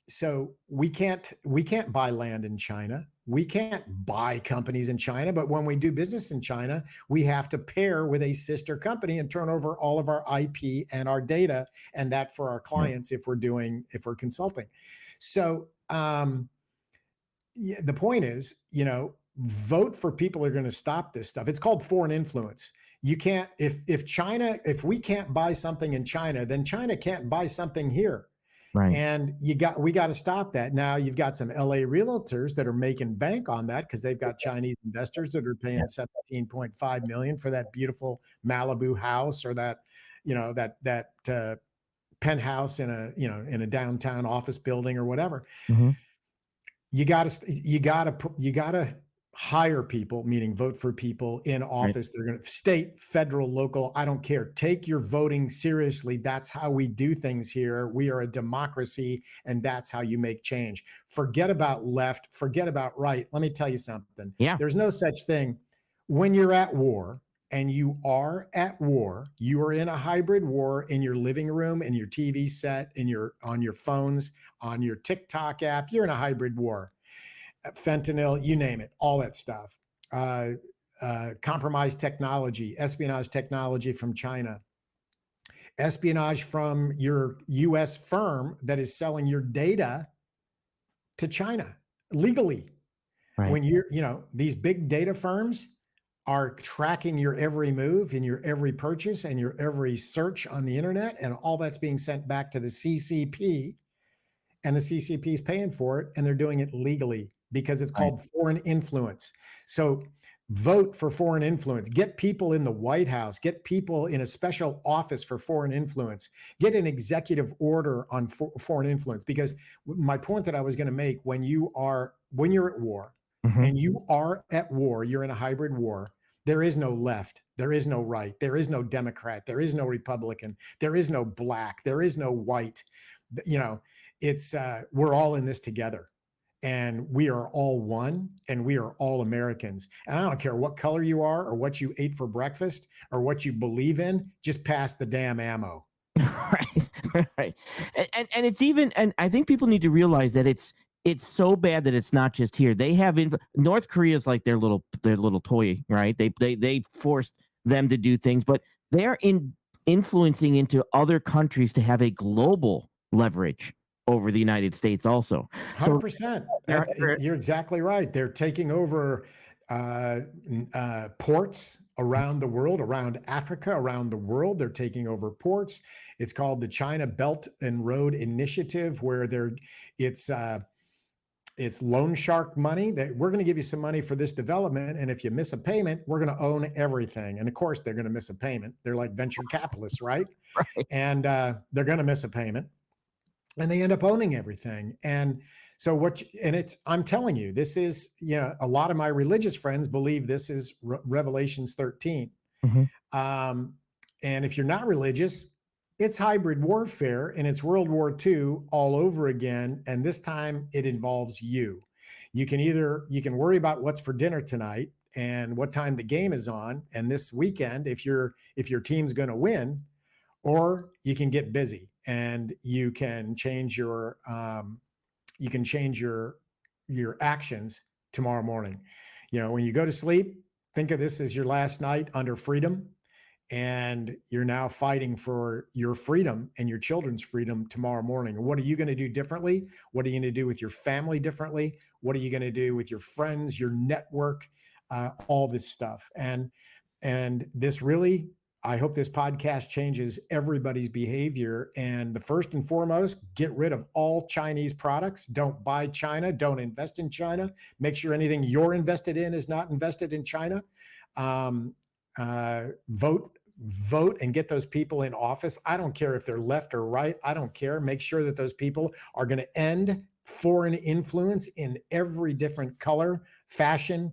So we can't buy land in China. We can't buy companies in China, but when we do business in China, we have to pair with a sister company and turn over all of our IP and our data, and that for our clients if we're consulting. So the point is, vote for people who are going to stop this stuff. It's called foreign influence. You can't, if we can't buy something in China, then China can't buy something here. Right. And we got to stop that. Now you've got some LA realtors that are making bank on that because they've got Chinese investors that are paying 17.5 million for that beautiful Malibu house, or that, that penthouse in a downtown office building or whatever. Mm-hmm. You gotta hire people, meaning vote for people in office. They're going to state, federal, local. I don't care. Take your voting seriously. That's how we do things here. We are a democracy, and that's how you make change. Forget about left. Forget about right. Let me tell you something. Yeah. There's no such thing. When you're at war, and you are at war, you are in a hybrid war in your living room, in your TV set, on your phones, on your TikTok app. You're in a hybrid war. Fentanyl, you name it, all that stuff. Compromised technology, espionage technology from China, espionage from your US firm that is selling your data to China legally. Right. When these big data firms are tracking your every move and your every purchase and your every search on the internet, and all that's being sent back to the CCP, and the CCP is paying for it, and they're doing it legally because it's called foreign influence. So vote for foreign influence. Get people in the White House. Get people in a special office for foreign influence. Get an executive order on foreign influence. Because my point that I was going to make, when you're at war, and you are at war, you're in a hybrid war. There is no left. There is no right. There is no Democrat. There is no Republican. There is no black. There is no white. It's we're all in this together, and we are all one, and we are all Americans. And I don't care what color you are, or what you ate for breakfast, or what you believe in. Just pass the damn ammo. Right. And it's even, and I think people need to realize that it's so bad that it's not just here. They have North Korea is like their little toy, right? They forced them to do things, but they're influencing into other countries to have a global leverage over the United States also. 100%. You're exactly right. They're taking over ports around the world, around Africa, around the world. They're taking over ports. It's called the China Belt and Road Initiative, where it's loan shark money, that we're going to give you some money for this development, and if you miss a payment, we're going to own everything. And of course, they're going to miss a payment. They're like venture capitalists, right? Right. And they're going to miss a payment, and they end up owning everything. And so I'm telling you, this is, a lot of my religious friends believe this is Revelations 13. And if you're not religious, it's hybrid warfare, and it's World War II all over again. And this time it involves you. You can worry about what's for dinner tonight and what time the game is on, and this weekend, if your team's going to win, or you can get busy, and you can change your actions tomorrow morning. When you go to sleep, think of this as your last night under freedom, and you're now fighting for your freedom and your children's freedom tomorrow morning. And what are you going to do differently? What are you going to do with your family differently? What are you going to do with your friends, your network, all this stuff? And this really, I hope this podcast changes everybody's behavior. And the first and foremost, get rid of all Chinese products. Don't buy China. Don't invest in China. Make sure anything you're invested in is not invested in China. Vote and get those people in office. I don't care if they're left or right. I don't care. Make sure that those people are going to end foreign influence in every different color, fashion,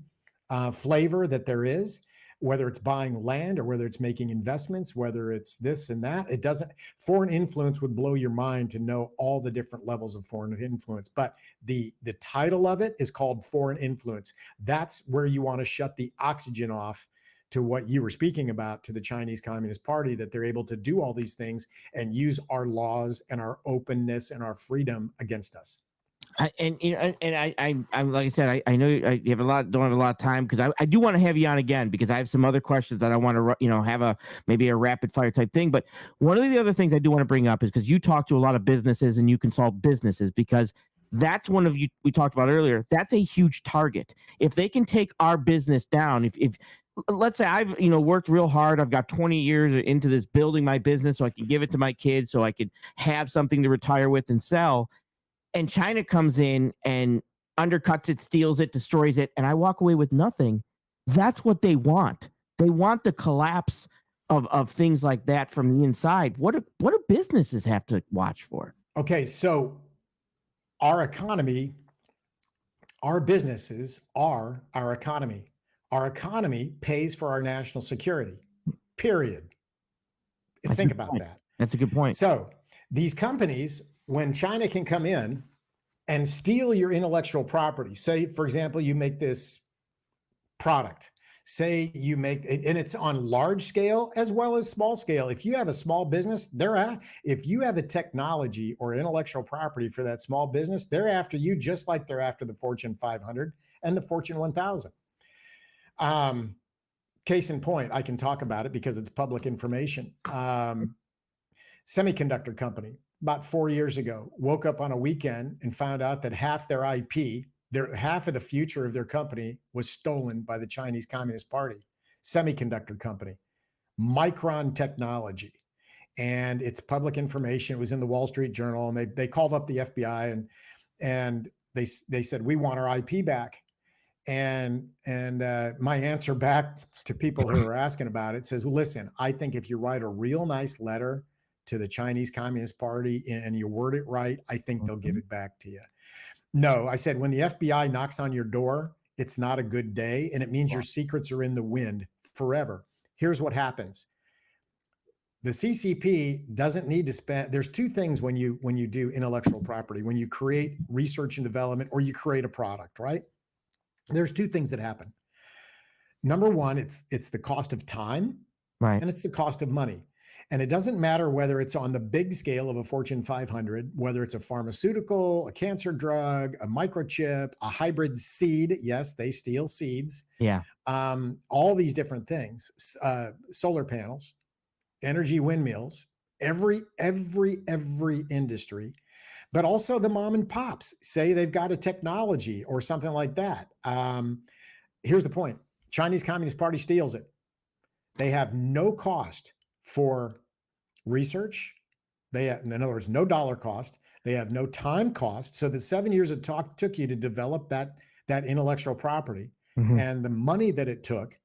flavor that there is, whether it's buying land or whether it's making investments, whether it's this and that. It doesn't, foreign influence would blow your mind to know all the different levels of foreign influence. But the title of it is called foreign influence. That's where you want to shut the oxygen off to what you were speaking about, to the Chinese Communist Party, that they're able to do all these things and use our laws and our openness and our freedom against us. I'm like I said, I know you have don't have a lot of time, because I do want to have you on again, because I have some other questions that I want to have maybe a rapid fire type thing. But one of the other things I do want to bring up is, because you talk to a lot of businesses and you consult businesses, because that's one of you we talked about earlier. That's a huge target. If they can take our business down, if let's say I've worked real hard, I've got 20 years into this building my business so I can give it to my kids, so I could have something to retire with and sell, and China comes in and undercuts it, steals it, destroys it, and I walk away with nothing. That's what they want. They want the collapse of things like that from the inside. What do businesses have to watch for? Okay, so our economy, our businesses are our economy. Our economy pays for our national security, period. Think about that. That's a good point. So these companies, when China can come in and steal your intellectual property, say, for example, you make this product, say you make, and it's on large scale as well as small scale. If you have a small business, if you have a technology or intellectual property for that small business, they're after you just like they're after the Fortune 500 and the Fortune 1000. Case in point, I can talk about it because it's public information. Semiconductor company, about 4 years ago, woke up on a weekend and found out that half their IP, half of the future of their company was stolen by the Chinese Communist Party. Semiconductor company, Micron Technology. And it's public information. It was in the Wall Street Journal, and they called up the FBI and they said, we want our IP back. And my answer back to people who are asking about it says, well, listen, I think if you write a real nice letter to the Chinese Communist Party and you word it right, I think they'll give it back to you. No, I said, when the FBI knocks on your door, it's not a good day, and it means your secrets are in the wind forever. Here's what happens. The CCP doesn't need to spend, there's two things when you do intellectual property, when you create research and development or you create a product, right? There's two things that happen. Number one, it's the cost of time, right, and it's the cost of money. And it doesn't matter whether it's on the big scale of a Fortune 500, whether it's a pharmaceutical, a cancer drug, a microchip, a hybrid seed. Yes, they steal seeds. Yeah. All these different things, solar panels, energy windmills, every industry, but also the mom and pops say they've got a technology or something like that. Here's the point. Chinese Communist Party steals it. They have no cost for research. They have, in other words, no dollar cost. They have no time cost. So the 7 years it took you to develop that intellectual property and the money that it took,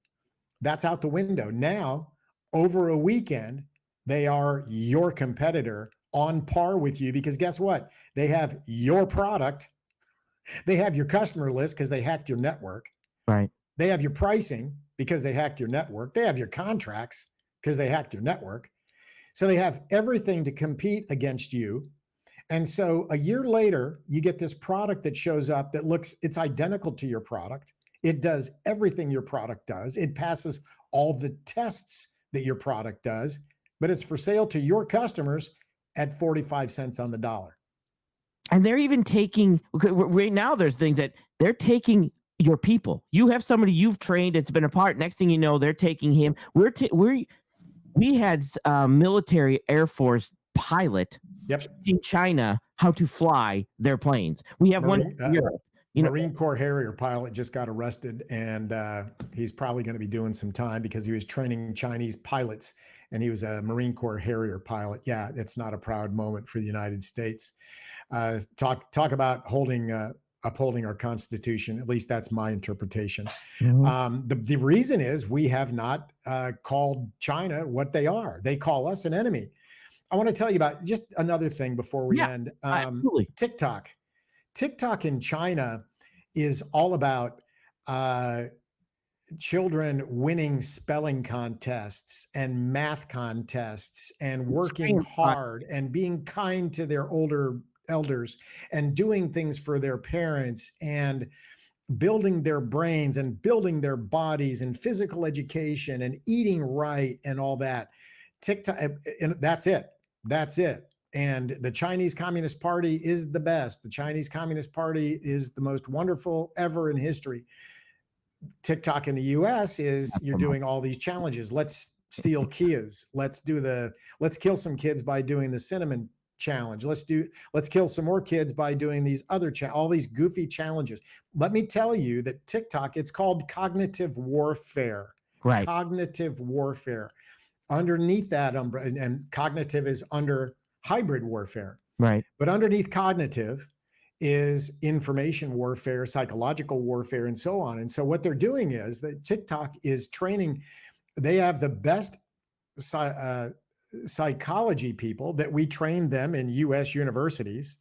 that's out the window. Now, over a weekend, they are your competitor on par with you, because guess what? They have your product. They have your customer list because they hacked your network. Right. They have your pricing because they hacked your network. They have your contracts because they hacked your network. So they have everything to compete against you. And so a year later, you get this product that shows up that it's identical to your product. It does everything your product does. It passes all the tests that your product does, but it's for sale to your customers at 45 cents on the dollar. And they're even taking, right now there's things that they're taking your people. You have somebody you've trained that's been a part. Next thing you know, they're taking him. We had military Air Force pilot Yep. teaching China how to fly their planes. We have one Marine, in Europe. Marine Corps Harrier pilot just got arrested, and he's probably going to be doing some time because he was training Chinese pilots, and he was a Marine Corps Harrier pilot. Yeah, it's not a proud moment for the United States. Talk about upholding our Constitution. At least that's my interpretation. The reason is we have not called China what they are. They call us an enemy. I want to tell you about just another thing before we end. Absolutely. TikTok in China is all about children winning spelling contests and math contests and working hard and being kind to their older elders and doing things for their parents and building their brains and building their bodies and physical education and eating right and all that. TikTok, and that's it. That's it. And the Chinese Communist Party is the best. The Chinese Communist Party is the most wonderful ever in history. TikTok in the US is you're doing all these challenges. Let's steal Kias. Let's kill some kids by doing the cinnamon challenge. Let's kill some more kids by doing these other all these goofy challenges. Let me tell you that TikTok, it's called cognitive warfare. Right. Cognitive warfare. Underneath that umbrella, and cognitive is under hybrid warfare. Right. But underneath cognitive is information warfare, psychological warfare, and so on. And so what they're doing is that TikTok is training. They have the best psychology people that we train them in US universities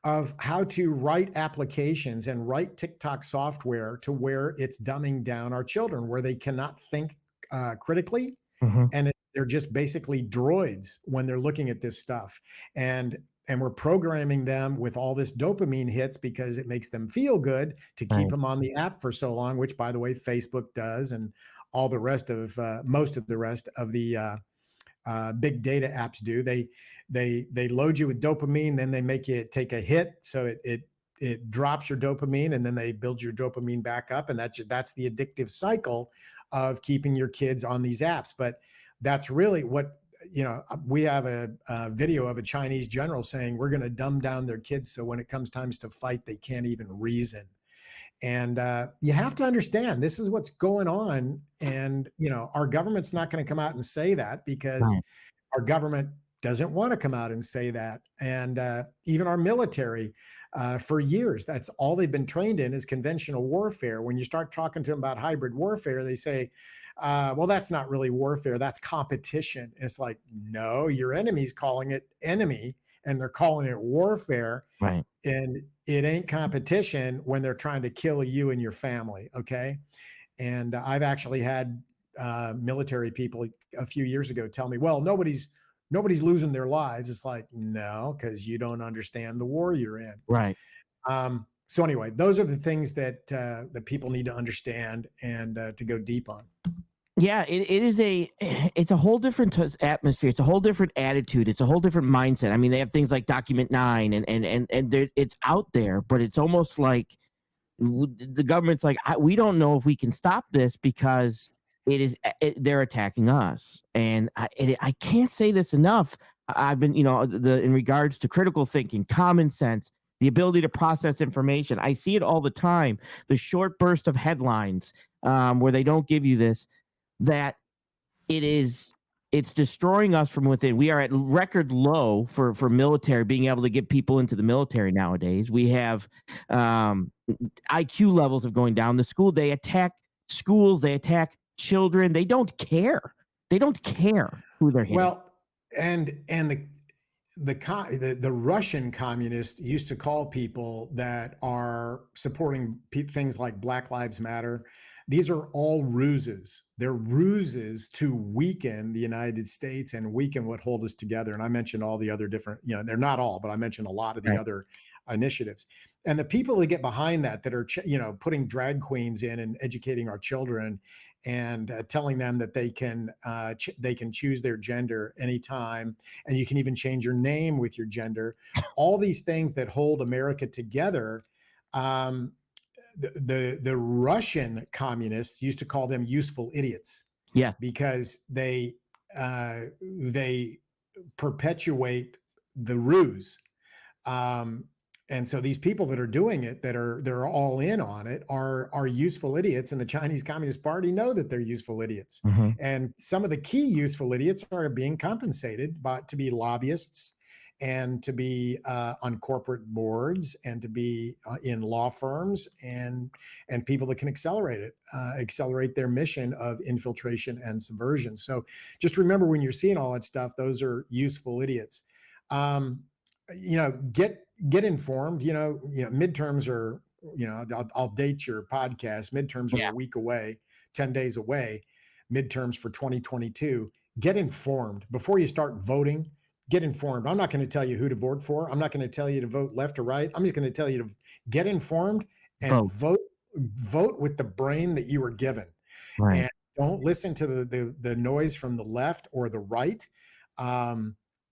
of how to write applications and write TikTok software to where it's dumbing down our children, where they cannot think critically. And they're just basically droids when they're looking at this stuff. And we're programming them with all this dopamine hits because it makes them feel good to keep them on the app for so long, which, by the way, Facebook does, and all the rest of most of the rest of the big data apps do. They load you with dopamine, then they make you take a hit, so it drops your dopamine, and then they build your dopamine back up, and that's the addictive cycle of keeping your kids on these apps. But that's really what, we have a video of a Chinese general saying we're going to dumb down their kids so when it comes times to fight, they can't even reason. And you have to understand this is what's going on. And, our government's not going to come out and say that because our government doesn't want to come out and say that. And even our military, for years, that's all they've been trained in is conventional warfare. When you start talking to them about hybrid warfare, they say, well, that's not really warfare. That's competition. It's like, no, your enemy's calling it enemy and they're calling it warfare. Right. And it ain't competition when they're trying to kill you and your family. Okay. And I've actually had military people a few years ago tell me, well, nobody's losing their lives. It's like, no, because you don't understand the war you're in. Right. So anyway, those are the things that people need to understand and to go deep on. Yeah, it's a whole different atmosphere. It's a whole different attitude. It's a whole different mindset. I mean, they have things like Document 9 and it's out there, but it's almost like the government's like, we don't know if we can stop this because they're attacking us. And I can't say this enough. I've been, in regards to critical thinking, common sense, the ability to process information. I see it all the time. The short burst of headlines where they don't give you this, that it's destroying us from within. We are at record low for military, being able to get people into the military nowadays. We have IQ levels of going down. They attack schools, they attack children. They don't care. They don't care who they're hitting. Well, and the Russian communists used to call people that are supporting things like Black Lives Matter, these are all ruses. They're ruses to weaken the United States and weaken what hold us together. And I mentioned all the other different, they're not all, but I mentioned a lot of the other initiatives. And the people that get behind that are, putting drag queens in and educating our children and telling them that they can choose their gender anytime, and you can even change your name with your gender. All these things that hold America together. the Russian communists used to call them useful idiots. Yeah. Because they perpetuate the ruse. And so these people that are doing it, they're all in on it, are useful idiots, and the Chinese Communist Party know that they're useful idiots. Mm-hmm. And some of the key useful idiots are being compensated to be lobbyists, and to be on corporate boards, and to be in law firms, and people that can accelerate their mission of infiltration and subversion. So just remember, when you're seeing all that stuff, those are useful idiots. Get informed. Midterms are, I'll date your podcast. Midterms are a week away, 10 days away. Midterms for 2022. Get informed before you start voting. Get informed. I'm not going to tell you who to vote for. I'm not going to tell you to vote left or right. I'm just going to tell you to get informed and vote with the brain that you were given. Right. And don't listen to the noise from the left or the right.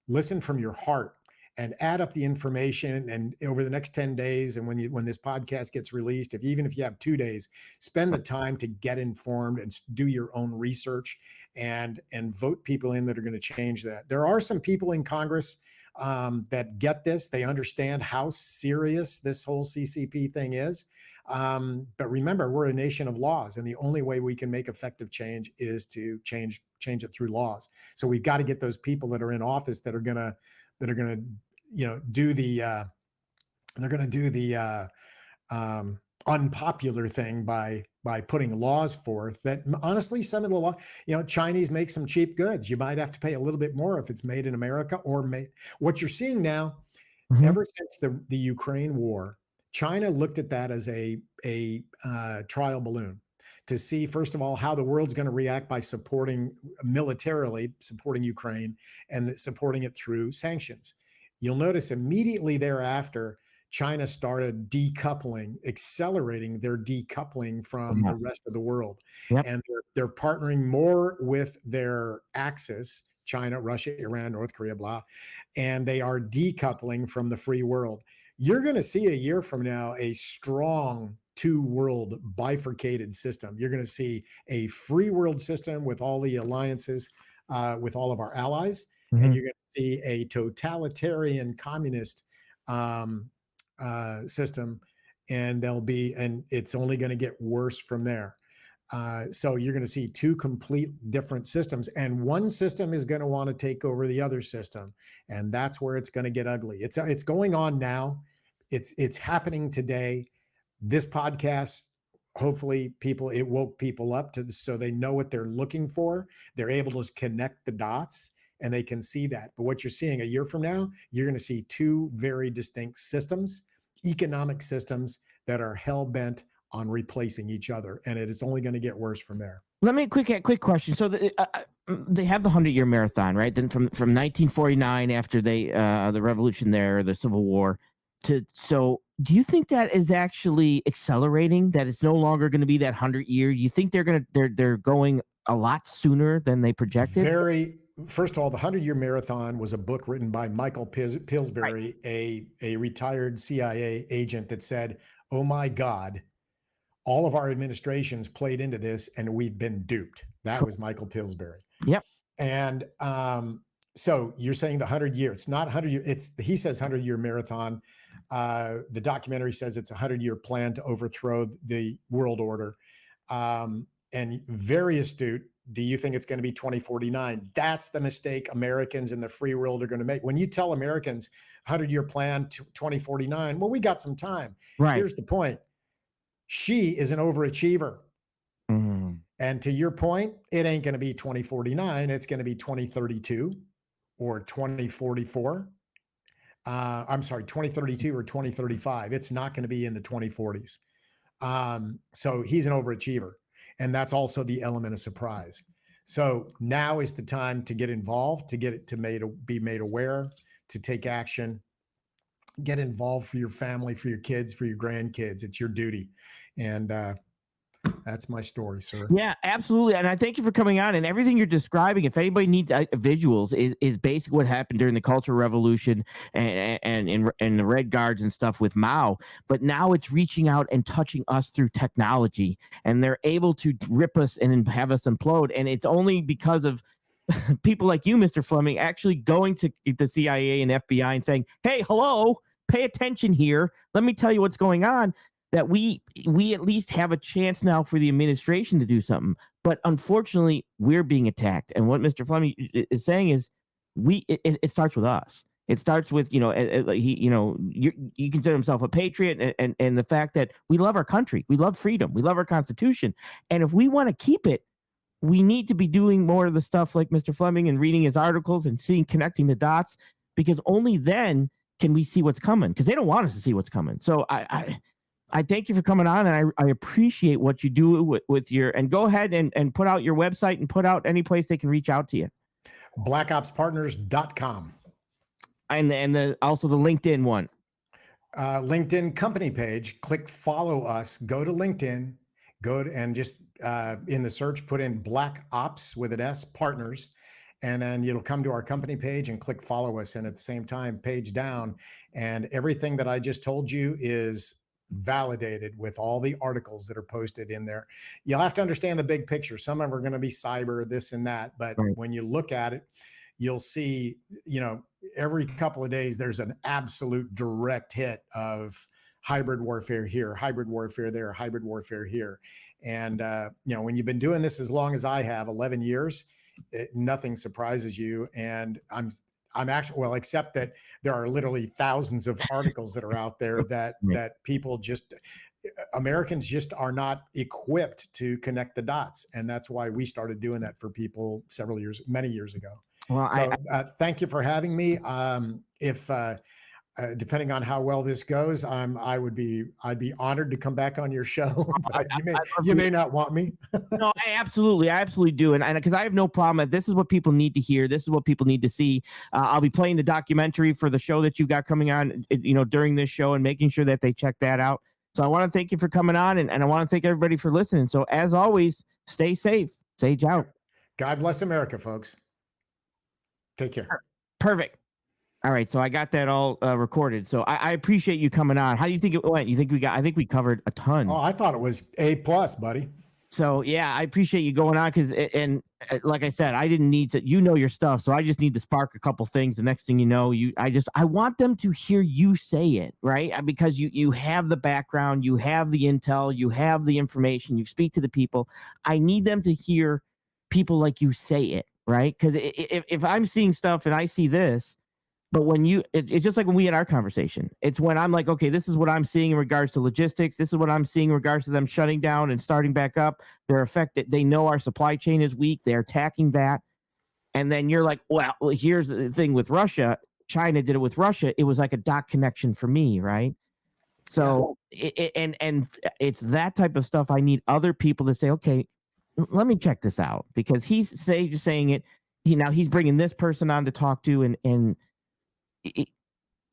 Listen from your heart and add up the information. And over the next 10 days, and when this podcast gets released, even if you have 2 days, spend the time to get informed and do your own research, and vote people in that are going to change that. There are some people in Congress that get this. They understand how serious this whole CCP thing is. But remember, we're a nation of laws, and the only way we can make effective change is to change it through laws. So we've got to get those people that are in office that are going to do the unpopular thing by putting laws forth that, honestly, some of the law, Chinese make some cheap goods. You might have to pay a little bit more if it's made in America, or what you're seeing now. Mm-hmm. Ever since the Ukraine war, China looked at that as a trial balloon to see, first of all, how the world's going to react by militarily supporting Ukraine, and supporting it through sanctions. You'll notice immediately thereafter, China started accelerating their decoupling from the rest of the world. Yep. And they're partnering more with their axis, China, Russia, Iran, North Korea, blah, and they are decoupling from the free world. You're going to see a year from now a strong two-world bifurcated system. You're going to see a free world system with all the alliances, with all of our allies, mm-hmm. and you're going to see a totalitarian communist system, and it's only going to get worse from there. So you're going to see two complete different systems, and one system is going to want to take over the other system, and that's where it's going to get ugly. It's going on now. It's happening today. This podcast, hopefully, it woke people up to this, so they know what they're looking for. They're able to connect the dots, and they can see that. But what you're seeing a year from now, you're going to see two very distinct systems, economic systems, that are hell-bent on replacing each other, and it is only going to get worse from there. Let me quick question. So they have the 100-year marathon, right? Then from 1949, after the revolution there, the Civil War, so do you think that is actually accelerating? That it's no longer going to be that 100-year? You think they're going a lot sooner than they projected? First of all, the 100-year marathon was a book written by Michael Pillsbury, right. a retired CIA agent, that said, "Oh my God, all of our administrations played into this, and we've been duped." That was Michael Pillsbury. Yep. And so you're saying the 100-year? It's not 100-year. He says 100-year marathon. The documentary says it's a 100-year plan to overthrow the world order. And very astute. Do you think it's going to be 2049? That's the mistake Americans in the free world are going to make. When you tell Americans 100-year plan to 2049, well, we got some time. Right. Here's the point. She is an overachiever. Mm-hmm. And to your point, it ain't going to be 2049. It's going to be 2032 or 2044. I'm sorry, 2032 or 2035. It's not going to be in the 2040s. So he's an overachiever. And that's also the element of surprise. So now is the time to get involved, to be made aware, to take action. Get involved for your family, for your kids, for your grandkids. It's your duty. And That's my story, sir. Yeah, absolutely. And I thank you for coming on. And everything you're describing, if anybody needs visuals, is basically what happened during the Cultural Revolution and the Red Guards and stuff with Mao. But now it's reaching out and touching us through technology, and they're able to rip us and have us implode. And it's only because of people like you, Mr. Fleming, actually going to the CIA and FBI and saying, "Hey, hello, pay attention here. Let me tell you what's going on." That we at least have a chance now for the administration to do something. But unfortunately, we're being attacked. And what Mr. Fleming is saying is, it starts with us. It starts with you consider himself a patriot, and the fact that we love our country, we love freedom, we love our Constitution, and if we want to keep it, we need to be doing more of the stuff like Mr. Fleming and reading his articles and connecting the dots, because only then can we see what's coming, because they don't want us to see what's coming. So I thank you for coming on, and I appreciate what you do with your, and go ahead and put out your website and put out any place they can reach out to you. blackopspartners.com. And also the LinkedIn one. LinkedIn company page, click follow us, go to LinkedIn, and just in the search, put in Black Ops with an S, Partners, and then it'll come to our company page and click follow us. And at the same time, page down, and everything that I just told you is validated with all the articles that are posted in there. You'll have to understand the big picture. Some of them are going to be cyber, this and that, but Right. when you look at it, you'll see, every couple of days there's an absolute direct hit of hybrid warfare here, hybrid warfare there, hybrid warfare here. And when you've been doing this as long as I have, 11 years, nothing surprises you. And I'm actually, well, except that there are literally thousands of articles that are out there that people Americans just are not equipped to connect the dots. And that's why we started doing that for people many years ago. Well, so thank you for having me. If depending on how well this goes, I'd be honored to come back on your show. But you may not want me. No, I absolutely do, and because I have no problem. This is what people need to hear. This is what people need to see. I'll be playing the documentary for the show that you got coming on, during this show, and making sure that they check that out. So I want to thank you for coming on, and I want to thank everybody for listening. So as always, stay safe. Sage out. God bless America, folks. Take care. Perfect. All right, so I got that all recorded. So I appreciate you coming on. How do you think it went? You think I think we covered a ton. Oh, I thought it was A+, buddy. So yeah, I appreciate you going on, and like I said, I didn't need to, your stuff. So I just need to spark a couple things. The next thing you know, I want them to hear you say it, right? Because you have the background, you have the intel, you have the information, you speak to the people. I need them to hear people like you say it, right? Because if I'm seeing stuff and I see this, but when it's just like when we had our conversation, it's when I'm like, okay, this is what I'm seeing in regards to logistics. This is what I'm seeing in regards to them shutting down and starting back up. They're affected. They know our supply chain is weak. They're attacking that. And then you're like, well, here's the thing with Russia. China did it with Russia. It was like a dot connection for me, right? So, and it's that type of stuff. I need other people to say, okay, let me check this out, because he's saying it. He's bringing this person on to talk to, and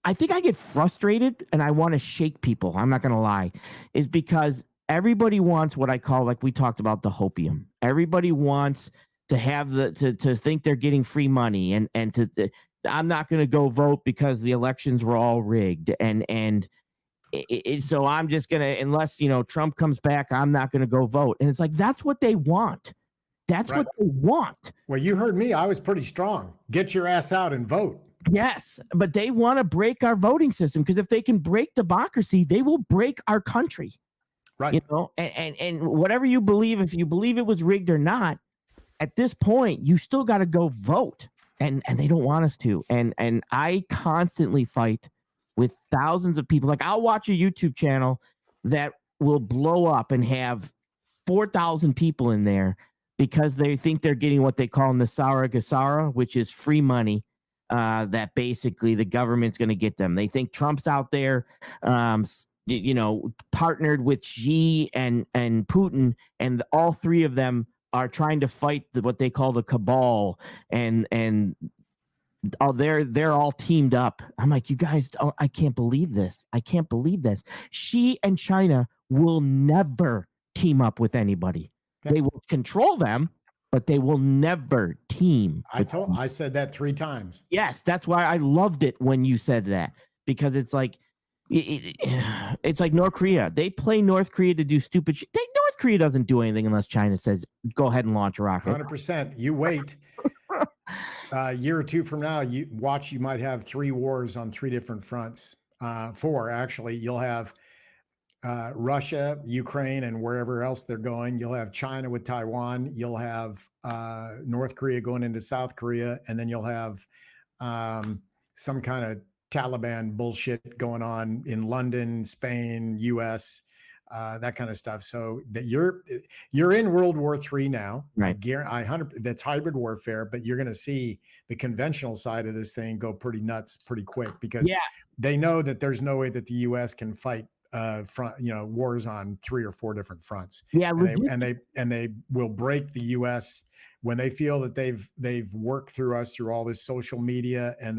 I think I get frustrated and I want to shake people. I'm not going to lie, is because everybody wants what I call, like we talked about, the hopium. Everybody wants to have to think they're getting free money, and I'm not going to go vote because the elections were all rigged. So I'm just going to, unless, Trump comes back, I'm not going to go vote. And it's like, that's what they want. That's right. What they want. Well, you heard me. I was pretty strong. Get your ass out and vote. Yes, but they want to break our voting system, because if they can break democracy, they will break our country. Right. And whatever you believe, if you believe it was rigged or not, at this point, you still got to go vote. And they don't want us to. And I constantly fight with thousands of people. Like, I'll watch a YouTube channel that will blow up and have 4,000 people in there because they think they're getting what they call Nasara Gasara, which is free money. That basically the government's going to get them. They think Trump's out there, partnered with Xi and Putin, and all three of them are trying to fight what they call the cabal, and they're all teamed up. I'm like, you guys, I can't believe this. I can't believe this. Xi and China will never team up with anybody. Okay. They will control them, but they will never team. I said that 3 times. Yes, that's why I loved it when you said that, because it's like it's like North Korea. They play North Korea to do stupid shit. North Korea doesn't do anything unless China says go ahead and launch a rocket. 100%. You wait. A year or two from now, you might have 3 wars on 3 different fronts. 4 actually. You'll have Russia, Ukraine, and wherever else they're going. You'll have China with Taiwan. You'll have North Korea going into South Korea, and then you'll have some kind of Taliban bullshit going on in London, Spain, US, that kind of stuff. So that you're in World War III now. Right. That's hybrid warfare, but you're going to see the conventional side of this thing go pretty nuts pretty quick, because they know that there's no way that the US can fight wars on 3 or 4 different fronts. Yeah, and they will break the US when they feel that they've worked through us through all this social media, and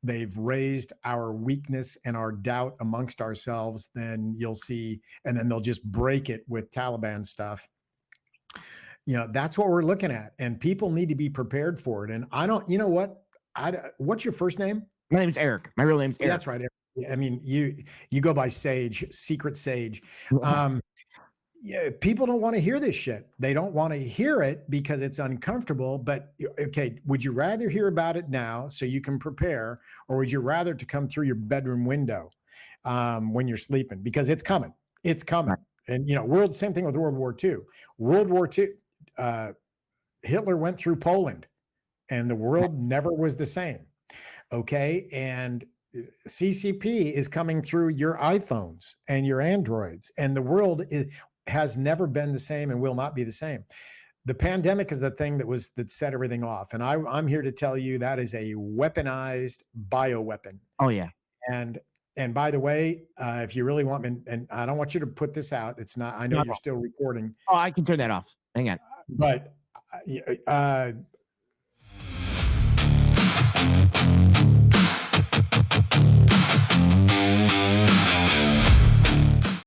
they've raised our weakness and our doubt amongst ourselves. Then you'll see, and then they'll just break it with Taliban stuff. That's what we're looking at, and people need to be prepared for it. And what's your first name? My name is Eric. My real name is Eric. That's right, Eric. I mean, you go by Sage, Secret Sage. People don't want to hear this shit. They don't want to hear it because it's uncomfortable. But okay, would you rather hear about it now so you can prepare, or would you rather to come through your bedroom window when you're sleeping? Because it's coming. It's coming. And same thing with World War II. World War II, Hitler went through Poland, and the world never was the same. Okay, and CCP is coming through your iPhones and your Androids, and the world has never been the same and will not be the same. The pandemic is the thing that set everything off, and I'm here to tell you that is a weaponized bioweapon. Oh yeah. And by the way, if you really want me, and I don't want you to put this out, it's not. I know you're still recording. Oh, I can turn that off. Hang on. But